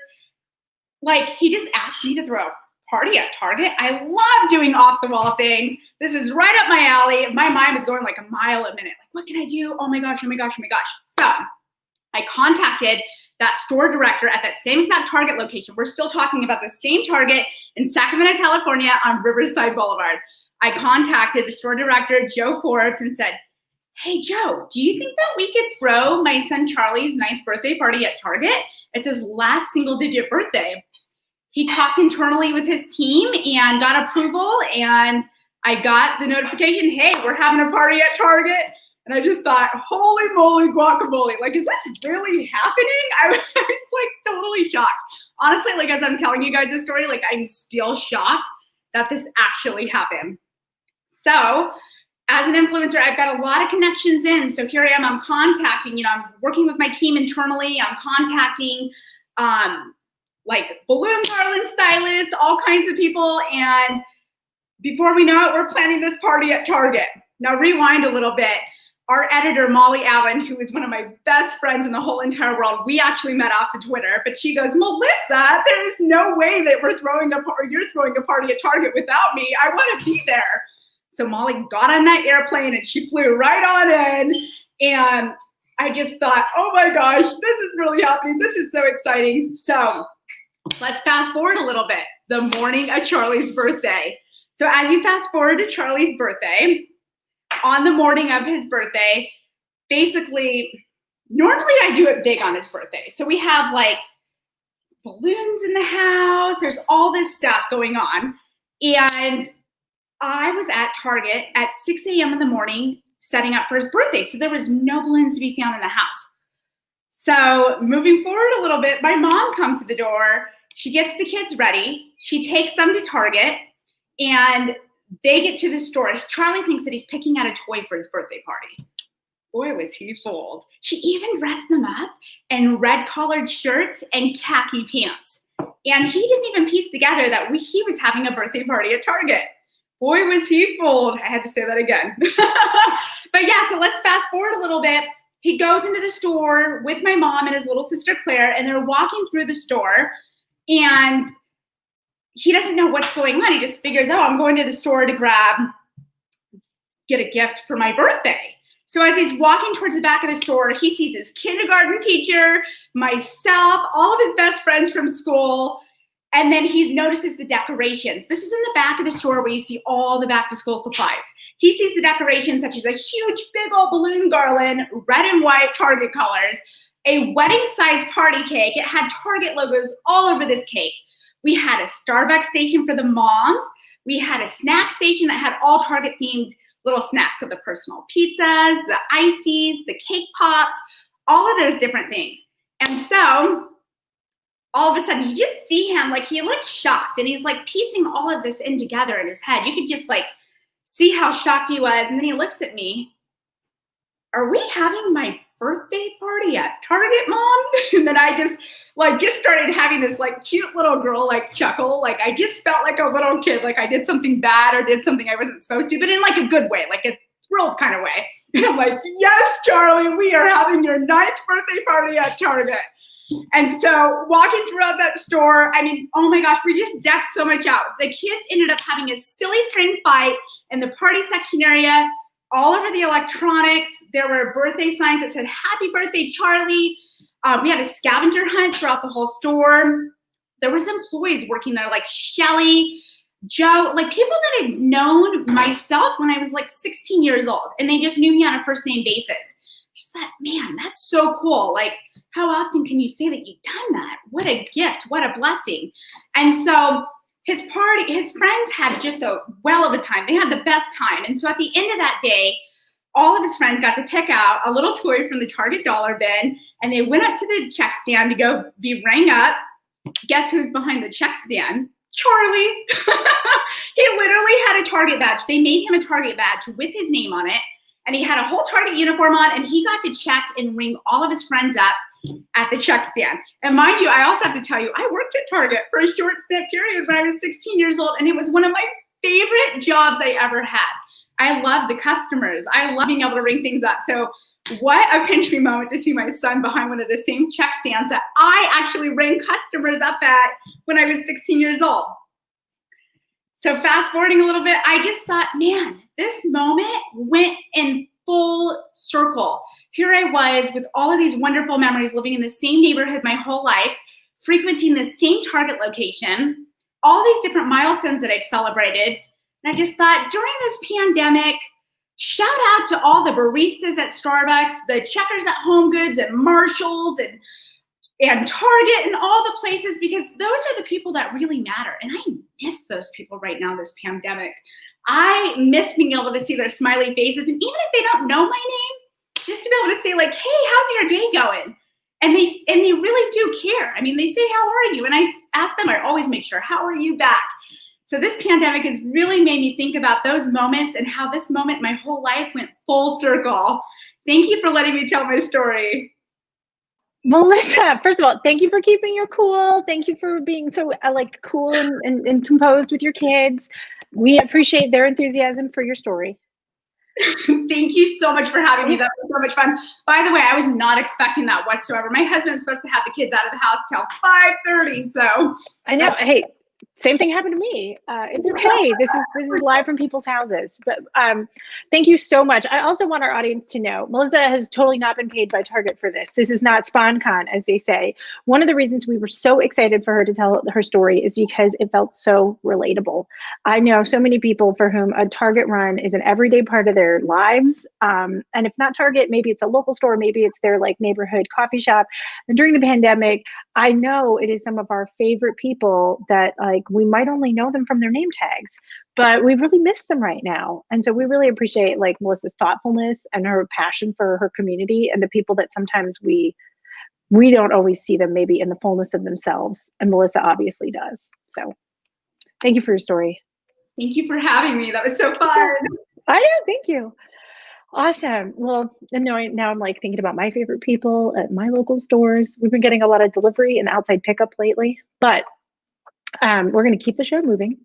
Like, he just asked me to throw a party at Target. I love doing off the wall things. This is right up my alley. My mind was going like a mile a minute. Like, what can I do? Oh my gosh, oh my gosh, oh my gosh. So I contacted that store director at that same exact Target location. We're still talking about the same Target in Sacramento, California on Riverside Boulevard. I contacted the store director, Joe Forbes, and said, "Hey, Joe, do you think that we could throw my son Charlie's 9th birthday party at Target? It's his last single-digit birthday." He talked internally with his team and got approval, and I got the notification, "Hey, we're having a party at Target." And I just thought, holy moly guacamole, like, is this really happening? I was like totally shocked. Honestly, like, as I'm telling you guys this story, like, I'm still shocked that this actually happened. So as an influencer, I've got a lot of connections in. So here I am, I'm contacting, I'm working with my team internally. I'm contacting like balloon garland stylists, all kinds of people. And before we know it, we're planning this party at Target. Now rewind a little bit. Our editor, Molly Allen, who is one of my best friends in the whole entire world, we actually met off of Twitter, but she goes, "Melissa, there's no way that you're throwing a party at Target without me. I want to be there." So Molly got on that airplane and she flew right on in. And I just thought, oh my gosh, this is really happening. This is so exciting. So let's fast forward a little bit. The morning of Charlie's birthday. So as you fast forward to Charlie's birthday, on the morning of his birthday, basically, normally I do it big on his birthday. So we have like balloons in the house. There's all this stuff going on. And I was at Target at 6 a.m. in the morning setting up for his birthday. So there was no balloons to be found in the house. So moving forward a little bit, my mom comes to the door. She gets the kids ready. She takes them to Target and they get to the store. Charlie thinks that he's picking out a toy for his birthday party. Boy, was he fooled. She even dressed them up in red collared shirts and khaki pants. And he didn't even piece together that he was having a birthday party at Target. Boy, was he fooled. I had to say that again. But yeah, so let's fast forward a little bit. He goes into the store with my mom and his little sister Claire, and they're walking through the store, and he doesn't know what's going on. He just figures, oh, I'm going to the store to get a gift for my birthday. So as he's walking towards the back of the store, he sees his kindergarten teacher, myself, all of his best friends from school, and then he notices the decorations. This is in the back of the store where you see all the back to school supplies. He sees the decorations such as a huge big old balloon garland, red and white Target colors, a wedding size party cake. It had Target logos all over this cake. We had a Starbucks station for the moms. We had a snack station that had all Target themed little snacks. So the personal pizzas, the ices, the cake pops, all of those different things. And so all of a sudden you just see him, like he looked shocked and he's like piecing all of this in together in his head. You could just like see how shocked he was. And then he looks at me. "Are we having my birthday party at Target, Mom?" And then I just started having this like cute little girl like chuckle. Like I just felt like a little kid, like I did something bad or did something I wasn't supposed to, but in like a good way, like thrilled kind of way. And I'm like, yes, Charlie, we are having your 9th birthday party at Target. And so walking throughout that store, I mean, oh my gosh, we just decked so much out. The kids ended up having a silly string fight in the party section area. All over the electronics, there were birthday signs that said, happy birthday, Charlie. We had a scavenger hunt throughout the whole store. There was employees working there like Shelly, Joe, like people that had known myself when I was like 16 years old, and they just knew me on a first name basis. Just thought, man, that's so cool. Like, how often can you say that you've done that? What a gift, what a blessing. And so his friends had just a well of a time. They had the best time. And so at the end of that day, all of his friends got to pick out a little toy from the Target dollar bin, and they went up to the check stand to go be rang up. Guess who's behind the check stand? Charlie. He literally had a Target badge. They made him a Target badge with his name on it, and he had a whole Target uniform on, and he got to check and ring all of his friends up at the check stand. And mind you, I also have to tell you, I worked at Target for a short stint period when I was 16 years old, and it was one of my favorite jobs I ever had. I love the customers. I love being able to ring things up. So what a pinch me moment to see my son behind one of the same check stands that I actually rang customers up at when I was 16 years old. So fast forwarding a little bit, I just thought, man, this moment went in full circle. Here I was with all of these wonderful memories, living in the same neighborhood my whole life, frequenting the same Target location, all these different milestones that I've celebrated. And I just thought, during this pandemic, shout out to all the baristas at Starbucks, the checkers at Home Goods and Marshalls and Target and all the places, because those are the people that really matter. And I miss those people right now, this pandemic. I miss being able to see their smiley faces. And even if they don't know my name, just to be able to say like, hey, how's your day going? And they really do care. I mean, they say, how are you? And I ask them, I always make sure, how are you back? So this pandemic has really made me think about those moments and how this moment, my whole life went full circle. Thank you for letting me tell my story. Melissa, first of all, thank you for keeping your cool. Thank you for being so cool and composed with your kids. We appreciate their enthusiasm for your story. Thank you so much for having me. That was so much fun. By the way, I was not expecting that whatsoever. My husband is supposed to have the kids out of the house till 5:30. So I know. Hey, same thing happened to me. It's okay. This is live from people's houses. But thank you so much. I also want our audience to know, Melissa has totally not been paid by Target for this. This is not SpawnCon, as they say. One of the reasons we were so excited for her to tell her story is because it felt so relatable. I know so many people for whom a Target run is an everyday part of their lives. And if not Target, maybe it's a local store, maybe it's their neighborhood coffee shop. And during the pandemic, I know it is some of our favorite people that we might only know them from their name tags, but we really miss them right now. And so we really appreciate Melissa's thoughtfulness and her passion for her community and the people that sometimes we don't always see them maybe in the fullness of themselves. And Melissa obviously does. So thank you for your story. Thank you for having me. That was so fun. I know. Thank you. Awesome. Well, and now I'm thinking about my favorite people at my local stores. We've been getting a lot of delivery and outside pickup lately, but we're going to keep the show moving.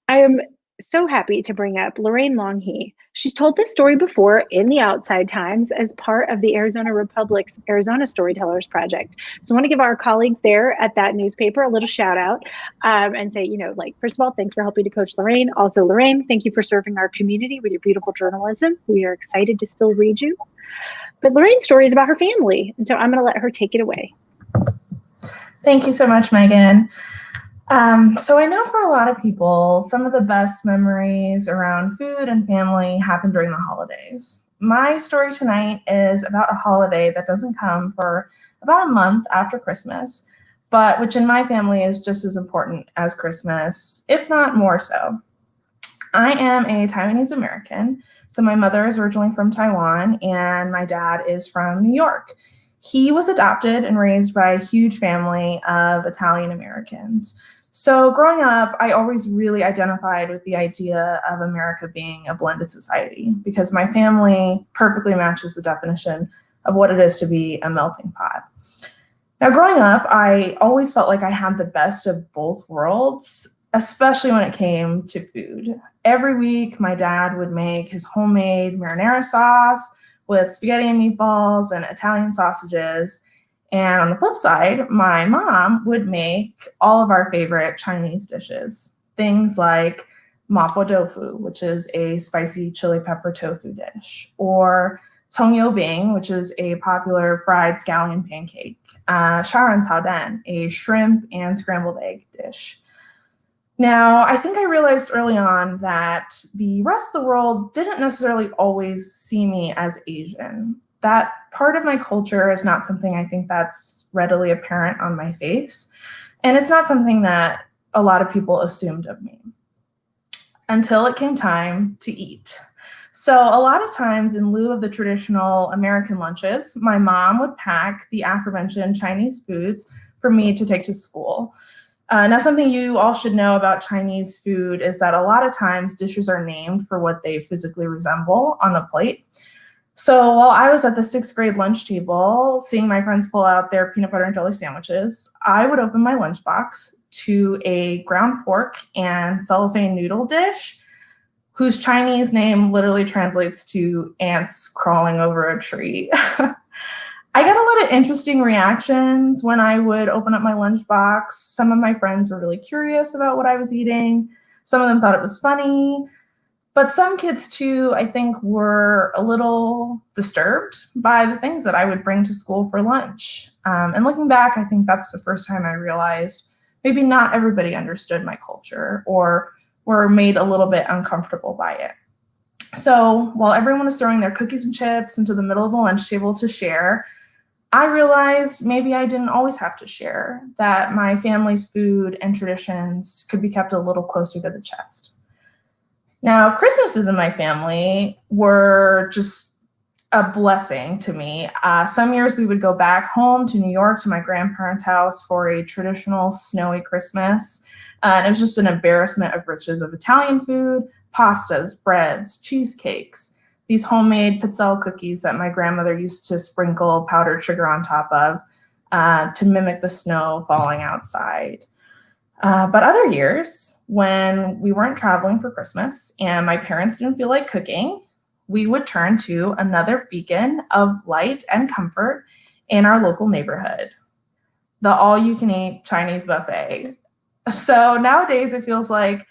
I am so happy to bring up Lorraine Longhi. She's told this story before in the Outside Times as part of the Arizona Republic's Arizona Storytellers project. So I want to give our colleagues there at that newspaper a little shout out and say, first of all, thanks for helping to coach Lorraine. Also, Lorraine, thank you for serving our community with your beautiful journalism. We are excited to still read you. But Lorraine's story is about her family. And so I'm going to let her take it away. Thank you so much, Megan. So I know for a lot of people, some of the best memories around food and family happen during the holidays. My story tonight is about a holiday that doesn't come for about a month after Christmas, but which in my family is just as important as Christmas, if not more so. I am a Taiwanese American, so my mother is originally from Taiwan and my dad is from New York. He was adopted and raised by a huge family of Italian Americans. So growing up, I always really identified with the idea of America being a blended society because my family perfectly matches the definition of what it is to be a melting pot. Now, growing up, I always felt like I had the best of both worlds. especially when it came to food. Every week, my dad would make his homemade marinara sauce with spaghetti and meatballs and Italian sausages. And on the flip side, my mom would make all of our favorite Chinese dishes. Things like mapo tofu, which is a spicy chili pepper tofu dish, or Tong Bing, which is a popular fried scallion pancake, Sharan Taodan, a shrimp and scrambled egg dish. Now, I think I realized early on that the rest of the world didn't necessarily always see me as Asian. That part of my culture is not something I think that's readily apparent on my face, and it's not something that a lot of people assumed of me until it came time to eat. So a lot of times, in lieu of the traditional American lunches, my mom would pack the aforementioned Chinese foods for me to take to school. Now, something you all should know about Chinese food is that a lot of times dishes are named for what they physically resemble on the plate. So while I was at the 6th grade lunch table, seeing my friends pull out their peanut butter and jelly sandwiches, I would open my lunchbox to a ground pork and cellophane noodle dish whose Chinese name literally translates to ants crawling over a tree. I got a lot of interesting reactions when I would open up my lunchbox. Some of my friends were really curious about what I was eating. Some of them thought it was funny. But some kids too, I think, were a little disturbed by the things that I would bring to school for lunch. And looking back, I think that's the first time I realized maybe not everybody understood my culture or were made a little bit uncomfortable by it. So while everyone was throwing their cookies and chips into the middle of the lunch table to share, I realized maybe I didn't always have to share, that my family's food and traditions could be kept a little closer to the chest. Now, Christmases in my family were just a blessing to me. Some years we would go back home to New York to my grandparents' house for a traditional snowy Christmas. And it was just an embarrassment of riches of Italian food, pastas, breads, cheesecakes, these homemade pizzelle cookies that my grandmother used to sprinkle powdered sugar on top of to mimic the snow falling outside. But other years, when we weren't traveling for Christmas and my parents didn't feel like cooking, we would turn to another beacon of light and comfort in our local neighborhood, the all-you-can-eat Chinese buffet. So nowadays, it feels like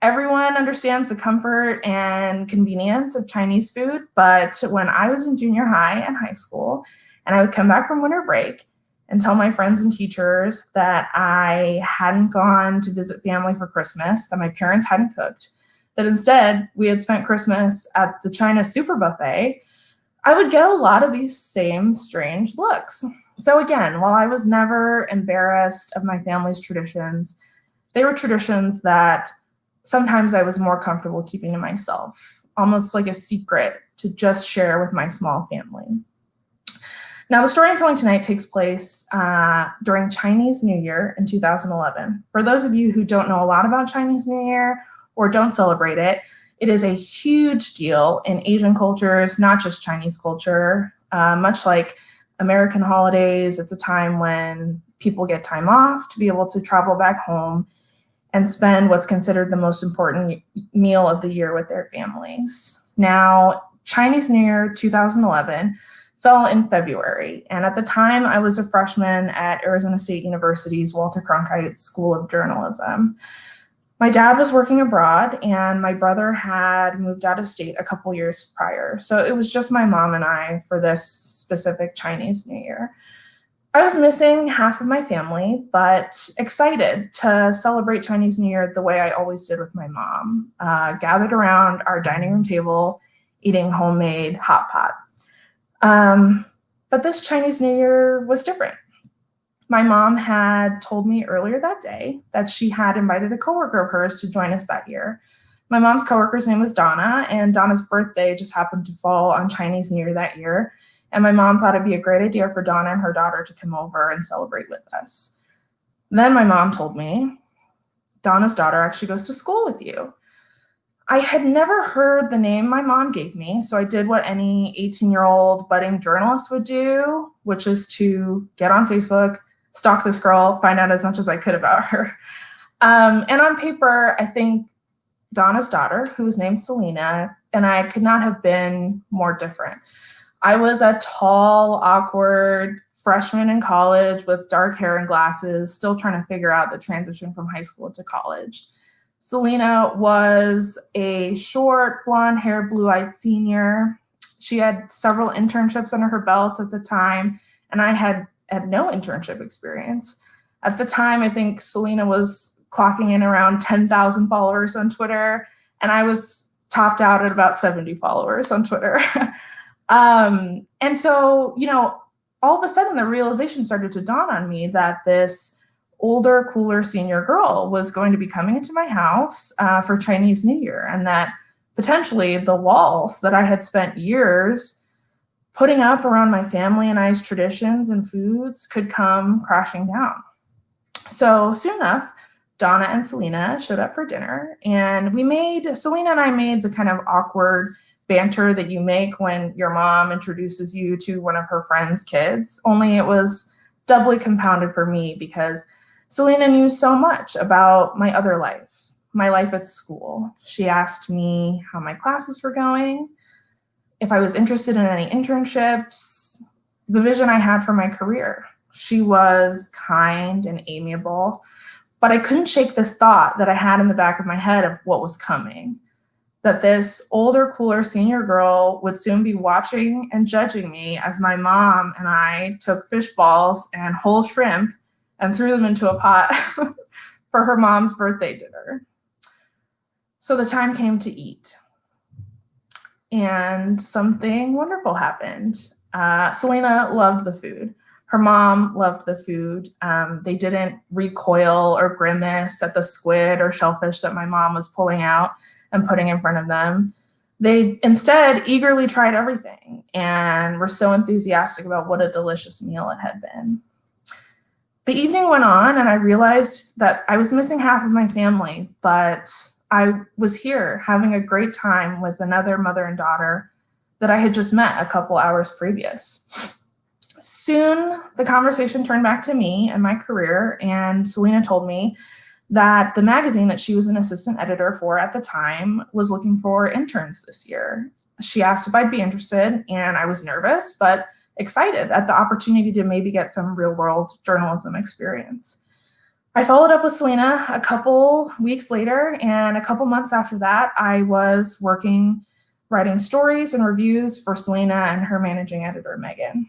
everyone understands the comfort and convenience of Chinese food. But when I was in junior high and high school, and I would come back from winter break and tell my friends and teachers that I hadn't gone to visit family for Christmas, that my parents hadn't cooked, that instead we had spent Christmas at the China Super Buffet, I would get a lot of these same strange looks. So again, while I was never embarrassed of my family's traditions, they were traditions that sometimes I was more comfortable keeping to myself, almost like a secret to just share with my small family. Now, the story I'm telling tonight takes place during Chinese New Year in 2011. For those of you who don't know a lot about Chinese New Year or don't celebrate it, it is a huge deal in Asian cultures, not just Chinese culture. Much like American holidays, it's a time when people get time off to be able to travel back home and spend what's considered the most important meal of the year with their families. Now, Chinese New Year 2011 fell in February, and at the time I was a freshman at Arizona State University's Walter Cronkite School of Journalism. My dad was working abroad, and my brother had moved out of state a couple years prior, so it was just my mom and I for this specific Chinese New Year. I was missing half of my family, but excited to celebrate Chinese New Year the way I always did with my mom, gathered around our dining room table, eating homemade hot pot. But this Chinese New Year was different. My mom had told me earlier that day that she had invited a coworker of hers to join us that year. My mom's coworker's name was Donna, and Donna's birthday just happened to fall on Chinese New Year that year. And my mom thought it'd be a great idea for Donna and her daughter to come over and celebrate with us. Then my mom told me, Donna's daughter actually goes to school with you. I had never heard the name my mom gave me, so I did what any 18-year-old budding journalist would do, which is to get on Facebook, stalk this girl, find out as much as I could about her. And on paper, I think Donna's daughter, who was named Selena, and I could not have been more different. I was a tall, awkward freshman in college with dark hair and glasses, still trying to figure out the transition from high school to college. Selena was a short, blonde-haired, blue-eyed senior. She had several internships under her belt at the time, and I had no internship experience. At the time, I think Selena was clocking in around 10,000 followers on Twitter, and I was topped out at about 70 followers on Twitter. And so, all of a sudden the realization started to dawn on me that this older, cooler senior girl was going to be coming into my house for Chinese New Year, and that potentially the walls that I had spent years putting up around my family and I's traditions and foods could come crashing down. So soon enough, Donna and Selena showed up for dinner, and Selena and I made the kind of awkward banter that you make when your mom introduces you to one of her friend's kids, only it was doubly compounded for me because Selena knew so much about my other life, my life at school. She asked me how my classes were going, if I was interested in any internships, the vision I had for my career. She was kind and amiable, but I couldn't shake this thought that I had in the back of my head of what was coming, that this older, cooler senior girl would soon be watching and judging me as my mom and I took fish balls and whole shrimp and threw them into a pot for her mom's birthday dinner. So the time came to eat, and something wonderful happened. Selena loved the food. Her mom loved the food. They didn't recoil or grimace at the squid or shellfish that my mom was pulling out and putting in front of them. They instead eagerly tried everything and were so enthusiastic about what a delicious meal it had been. The evening went on, and I realized that I was missing half of my family, but I was here having a great time with another mother and daughter that I had just met a couple hours previous. Soon, the conversation turned back to me and my career, and Selena told me that the magazine that she was an assistant editor for at the time was looking for interns this year. She asked if I'd be interested, and I was nervous, but excited at the opportunity to maybe get some real-world journalism experience. I followed up with Selena a couple weeks later, and a couple months after that, I was writing stories and reviews for Selena and her managing editor, Megan.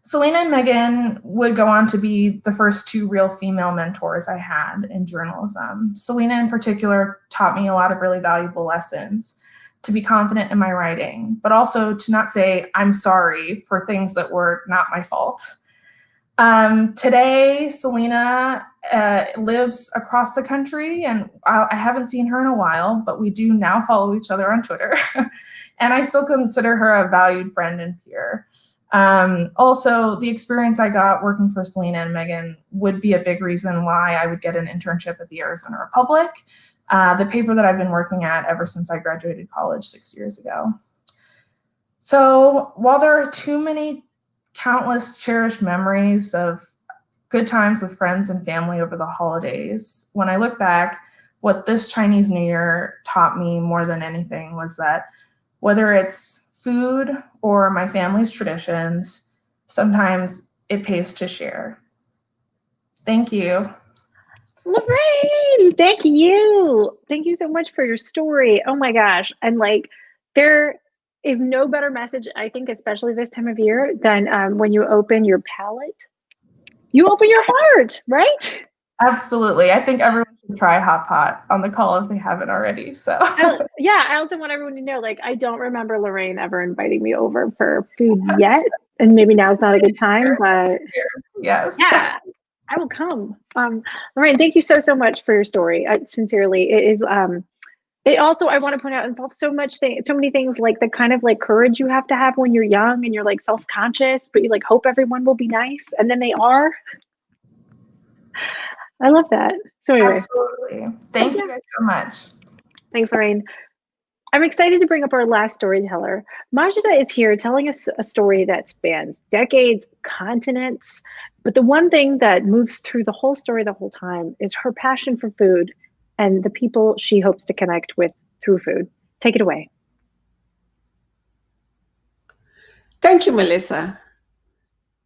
Selena and Megan would go on to be the first two real female mentors I had in journalism. Selena in particular taught me a lot of really valuable lessons: to be confident in my writing, but also to not say I'm sorry for things that were not my fault. Today, Selena lives across the country, and I haven't seen her in a while, but we do now follow each other on Twitter. And I still consider her a valued friend and peer. Also, the experience I got working for Selena and Megan would be a big reason why I would get an internship at the Arizona Republic, the paper that I've been working at ever since I graduated college 6 years ago. So while there are too many countless cherished memories of good times with friends and family over the holidays, when I look back, what this Chinese New Year taught me more than anything was that whether it's food or my family's traditions, sometimes it pays to share. Thank you. Lorraine, thank you. Thank you so much for your story. Oh my gosh. And there is no better message, I think, especially this time of year, than when you open your palate, you open your heart, right? Absolutely. I think everyone should try hot pot on the call if they haven't already. So yeah, I also want everyone to know, I don't remember Lorraine ever inviting me over for food yet, and maybe now's not a good time, but yes, yeah, I will come. Lorraine, thank you so much for your story. Sincerely, it is. It also, I want to point out, involves so many things, like the kind of courage you have to have when you're young and you're self-conscious, but you hope everyone will be nice, and then they are. I love that. So anyway. Absolutely. Thank you guys so much. Thanks, Lorraine. I'm excited to bring up our last storyteller. Majida is here telling us a story that spans decades, continents, but the one thing that moves through the whole story the whole time is her passion for food and the people she hopes to connect with through food. Take it away. Thank you, Melissa.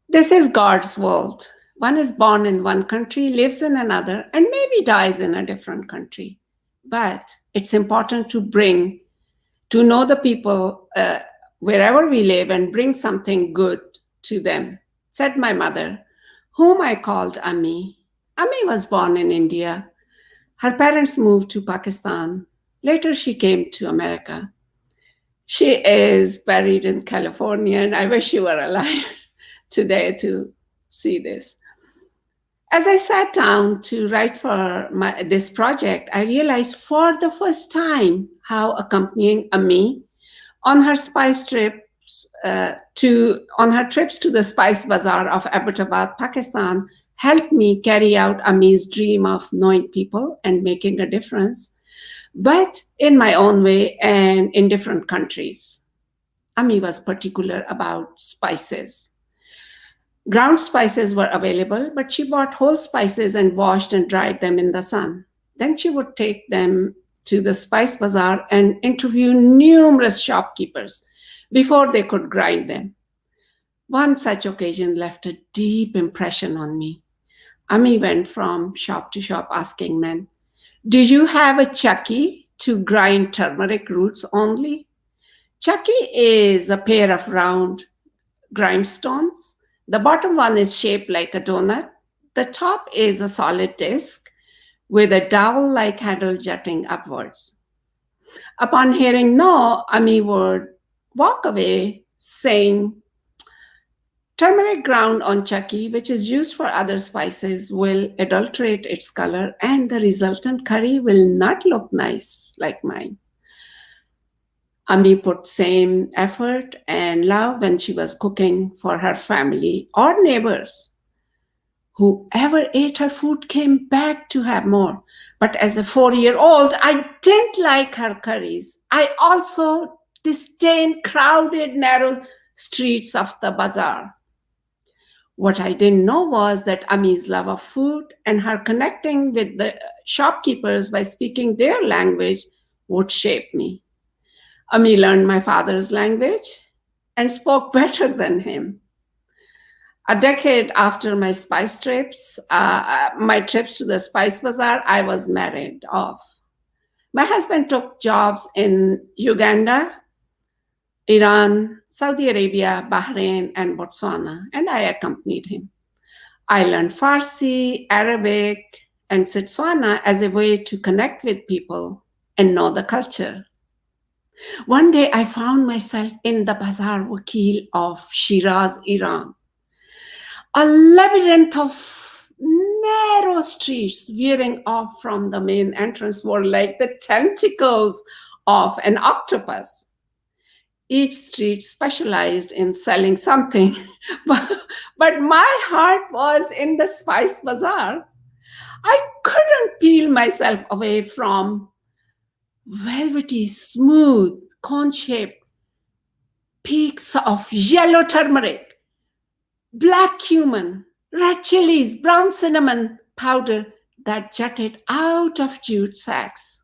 This is God's world. One is born in one country, lives in another, and maybe dies in a different country. But it's important to know the people wherever we live and bring something good to them, said my mother, whom I called Ami. Ami was born in India. Her parents moved to Pakistan. Later, she came to America. She is buried in California, and I wish you were alive today to see this. As I sat down to write for this project, I realized for the first time how accompanying Ami on her trips to the Spice Bazaar of Abbottabad, Pakistan, helped me carry out Ami's dream of knowing people and making a difference, but in my own way and in different countries. Ami was particular about spices. Ground spices were available, but she bought whole spices and washed and dried them in the sun. Then she would take them to the Spice Bazaar and interview numerous shopkeepers before they could grind them. One such occasion left a deep impression on me. Ami went from shop to shop asking men, "Do you have a chakki to grind turmeric roots only?" Chakki is a pair of round grindstones. The bottom one is shaped like a donut. The top is a solid disc with a dowel-like handle jutting upwards. Upon hearing no, Ami would walk away saying, "Turmeric ground on chakki, which is used for other spices, will adulterate its color and the resultant curry will not look nice like mine." Ami put same effort and love when she was cooking for her family or neighbors. Whoever ate her food came back to have more. But as a 4-year-old, I didn't like her curries. I also disdained crowded, narrow streets of the bazaar. What I didn't know was that Ami's love of food and her connecting with the shopkeepers by speaking their language would shape me. Ami learned my father's language and spoke better than him. A decade after my spice trips, my trips to the Spice Bazaar, I was married off. My husband took jobs in Uganda, Iran, Saudi Arabia, Bahrain, and Botswana, and I accompanied him. I learned Farsi, Arabic, and Setswana as a way to connect with people and know the culture. One day I found myself in the Bazaar Wakil of Shiraz, Iran. A labyrinth of narrow streets veering off from the main entrance were like the tentacles of an octopus. Each street specialized in selling something, but my heart was in the Spice Bazaar. I couldn't peel myself away from velvety, smooth, cone-shaped peaks of yellow turmeric, black cumin, red chilies, brown cinnamon powder that jutted out of jute sacks,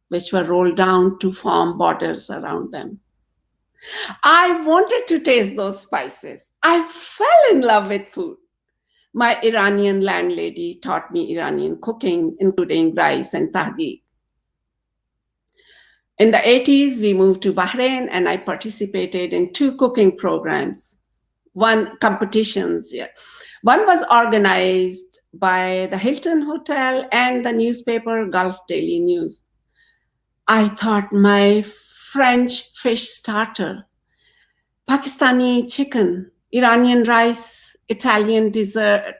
which were rolled down to form borders around them. I wanted to taste those spices. I fell in love with food. My Iranian landlady taught me Iranian cooking, including rice and tahdig. In the 80s, we moved to Bahrain, and I participated in 2 cooking programs, competitions. Yeah. One was organized by the Hilton Hotel and the newspaper Gulf Daily News. I thought my French fish starter, Pakistani chicken, Iranian rice, Italian dessert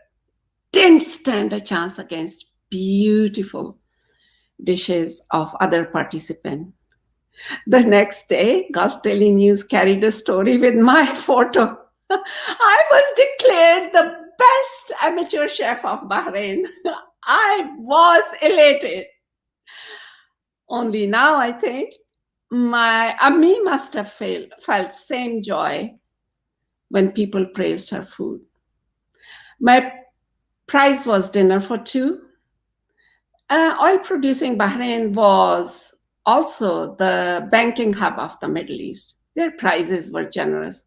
didn't stand a chance against beautiful dishes of other participants. The next day, Gulf Daily News carried a story with my photo. I was declared the best amateur chef of Bahrain. I was elated. Only now I think my Ami must have felt same joy when people praised her food. My prize was dinner for two. Oil producing Bahrain was also the banking hub of the Middle East. Their prices were generous.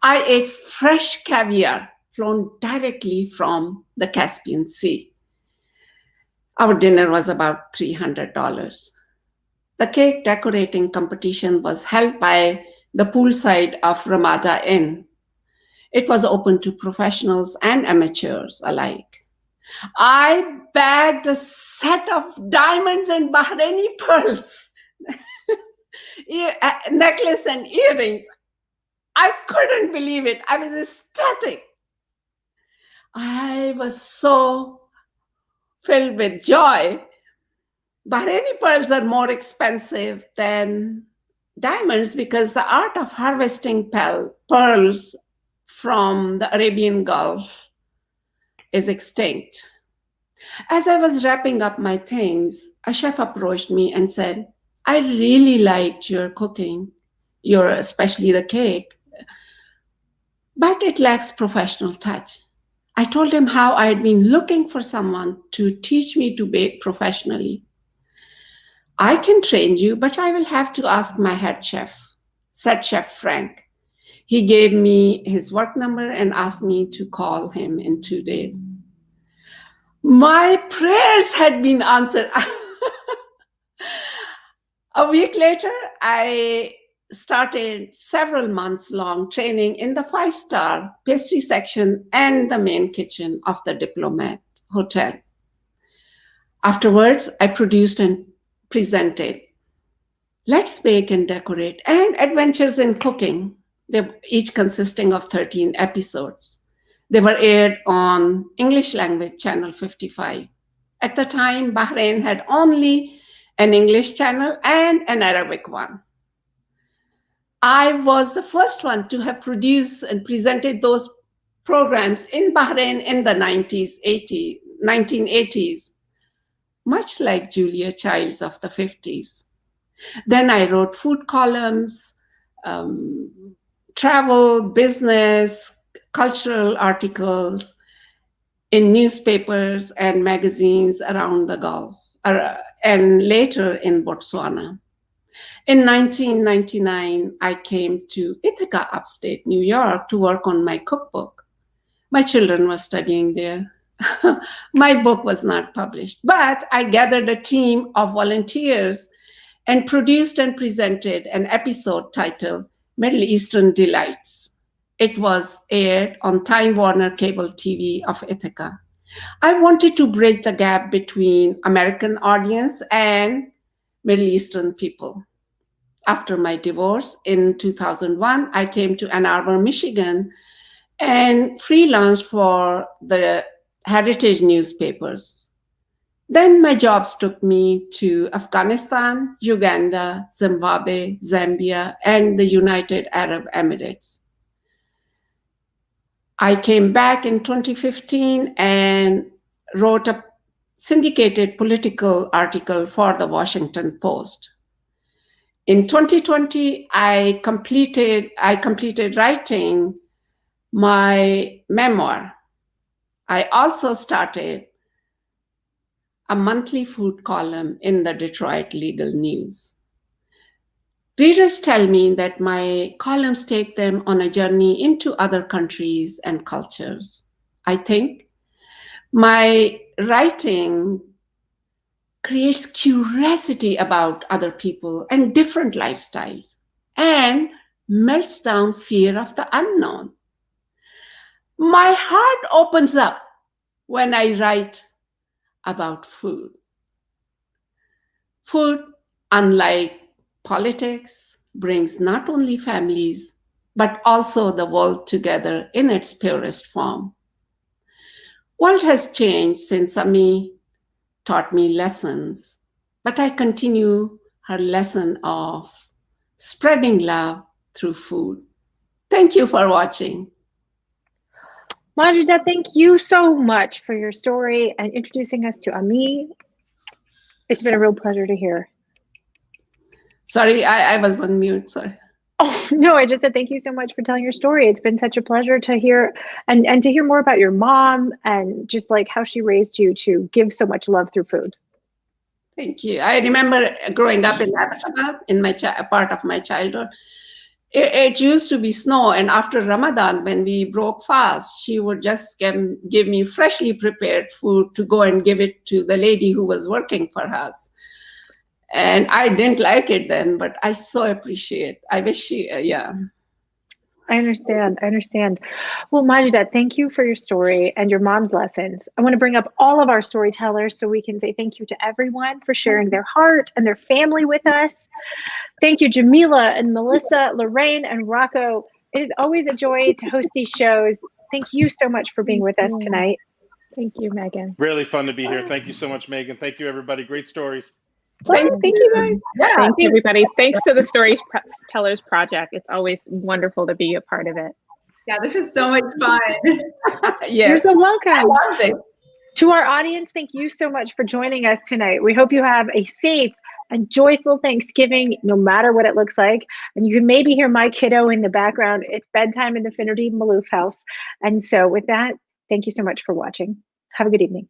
I ate fresh caviar flown directly from the Caspian Sea. Our dinner was about $300. The cake decorating competition was held by the poolside of Ramada Inn. It was open to professionals and amateurs alike. I bagged a set of diamonds and Bahraini pearls, necklace and earrings. I couldn't believe it. I was ecstatic. I was so filled with joy. Bahraini pearls are more expensive than diamonds because the art of harvesting pearls from the Arabian Gulf is extinct. As I was wrapping up my things, a chef approached me and said, I really liked your cooking, especially the cake, but it lacks professional touch. I told him how I had been looking for someone to teach me to bake professionally. I can train you, but I will have to ask my head chef, said Chef Frank. He gave me his work number and asked me to call him in 2 days. My prayers had been answered. A week later, I started several months long training in the 5-star pastry section and the main kitchen of the Diplomat Hotel. Afterwards, I produced and presented Let's Bake and Decorate and Adventures in Cooking, each consisting of 13 episodes. They were aired on English language channel 55. At the time, Bahrain had only an English channel and an Arabic one. I was the first one to have produced and presented those programs in Bahrain in the 1980s, much like Julia Childs of the 50s. Then I wrote food columns, travel, business, cultural articles in newspapers and magazines around the Gulf, and later in Botswana. In 1999, I came to Ithaca, upstate New York, to work on my cookbook. My children were studying there. My book was not published, but I gathered a team of volunteers and produced and presented an episode titled Middle Eastern Delights. It was aired on Time Warner Cable TV of Ithaca. I wanted to bridge the gap between American audience and Middle Eastern people. After my divorce in 2001, I came to Ann Arbor, Michigan, and freelanced for the heritage newspapers. Then my jobs took me to Afghanistan, Uganda, Zimbabwe, Zambia, and the United Arab Emirates. I came back in 2015 and wrote a syndicated political article for the Washington Post. In 2020, I completed writing my memoir. I also started a monthly food column in the Detroit Legal News. Readers tell me that my columns take them on a journey into other countries and cultures. I think my writing creates curiosity about other people and different lifestyles and melts down fear of the unknown. My heart opens up when I write about food. Food, unlike politics, brings not only families, but also the world together in its purest form. World has changed since Ami taught me lessons, but I continue her lesson of spreading love through food. Thank you for watching. Majida, thank you so much for your story and introducing us to Ami. It's been a real pleasure to hear. Sorry, I was on mute. Sorry. Oh, no, I just said thank you so much for telling your story. It's been such a pleasure to hear and to hear more about your mom and just like how she raised you to give so much love through food. Thank you. I remember growing up in Ahmedabad in my part of my childhood. It used to be snow, and after Ramadan, when we broke fast, she would just give me freshly prepared food to go and give it to the lady who was working for us. And I didn't like it then, but I so appreciate. I wish she, yeah. I understand. Well, Majida, thank you for your story and your mom's lessons. I want to bring up all of our storytellers so we can say thank you to everyone for sharing their heart and their family with us. Thank you, Jamila and Melissa, Lorraine and Rocco. It is always a joy to host these shows. Thank you so much for being with us tonight. Thank you, Megan. Really fun to be here. Thank you so much, Megan. Thank you, everybody. Great stories. Thank you, guys. Yeah, thank you, everybody. Thanks to the Storytellers Project. It's always wonderful to be a part of it. Yeah, this is so much fun. Yes. You're so welcome. I loved it. To our audience, thank you so much for joining us tonight. We hope you have a safe and joyful Thanksgiving, no matter what it looks like. And you can maybe hear my kiddo in the background. It's bedtime in the Finnerty Maloof house. And so with that, thank you so much for watching. Have a good evening.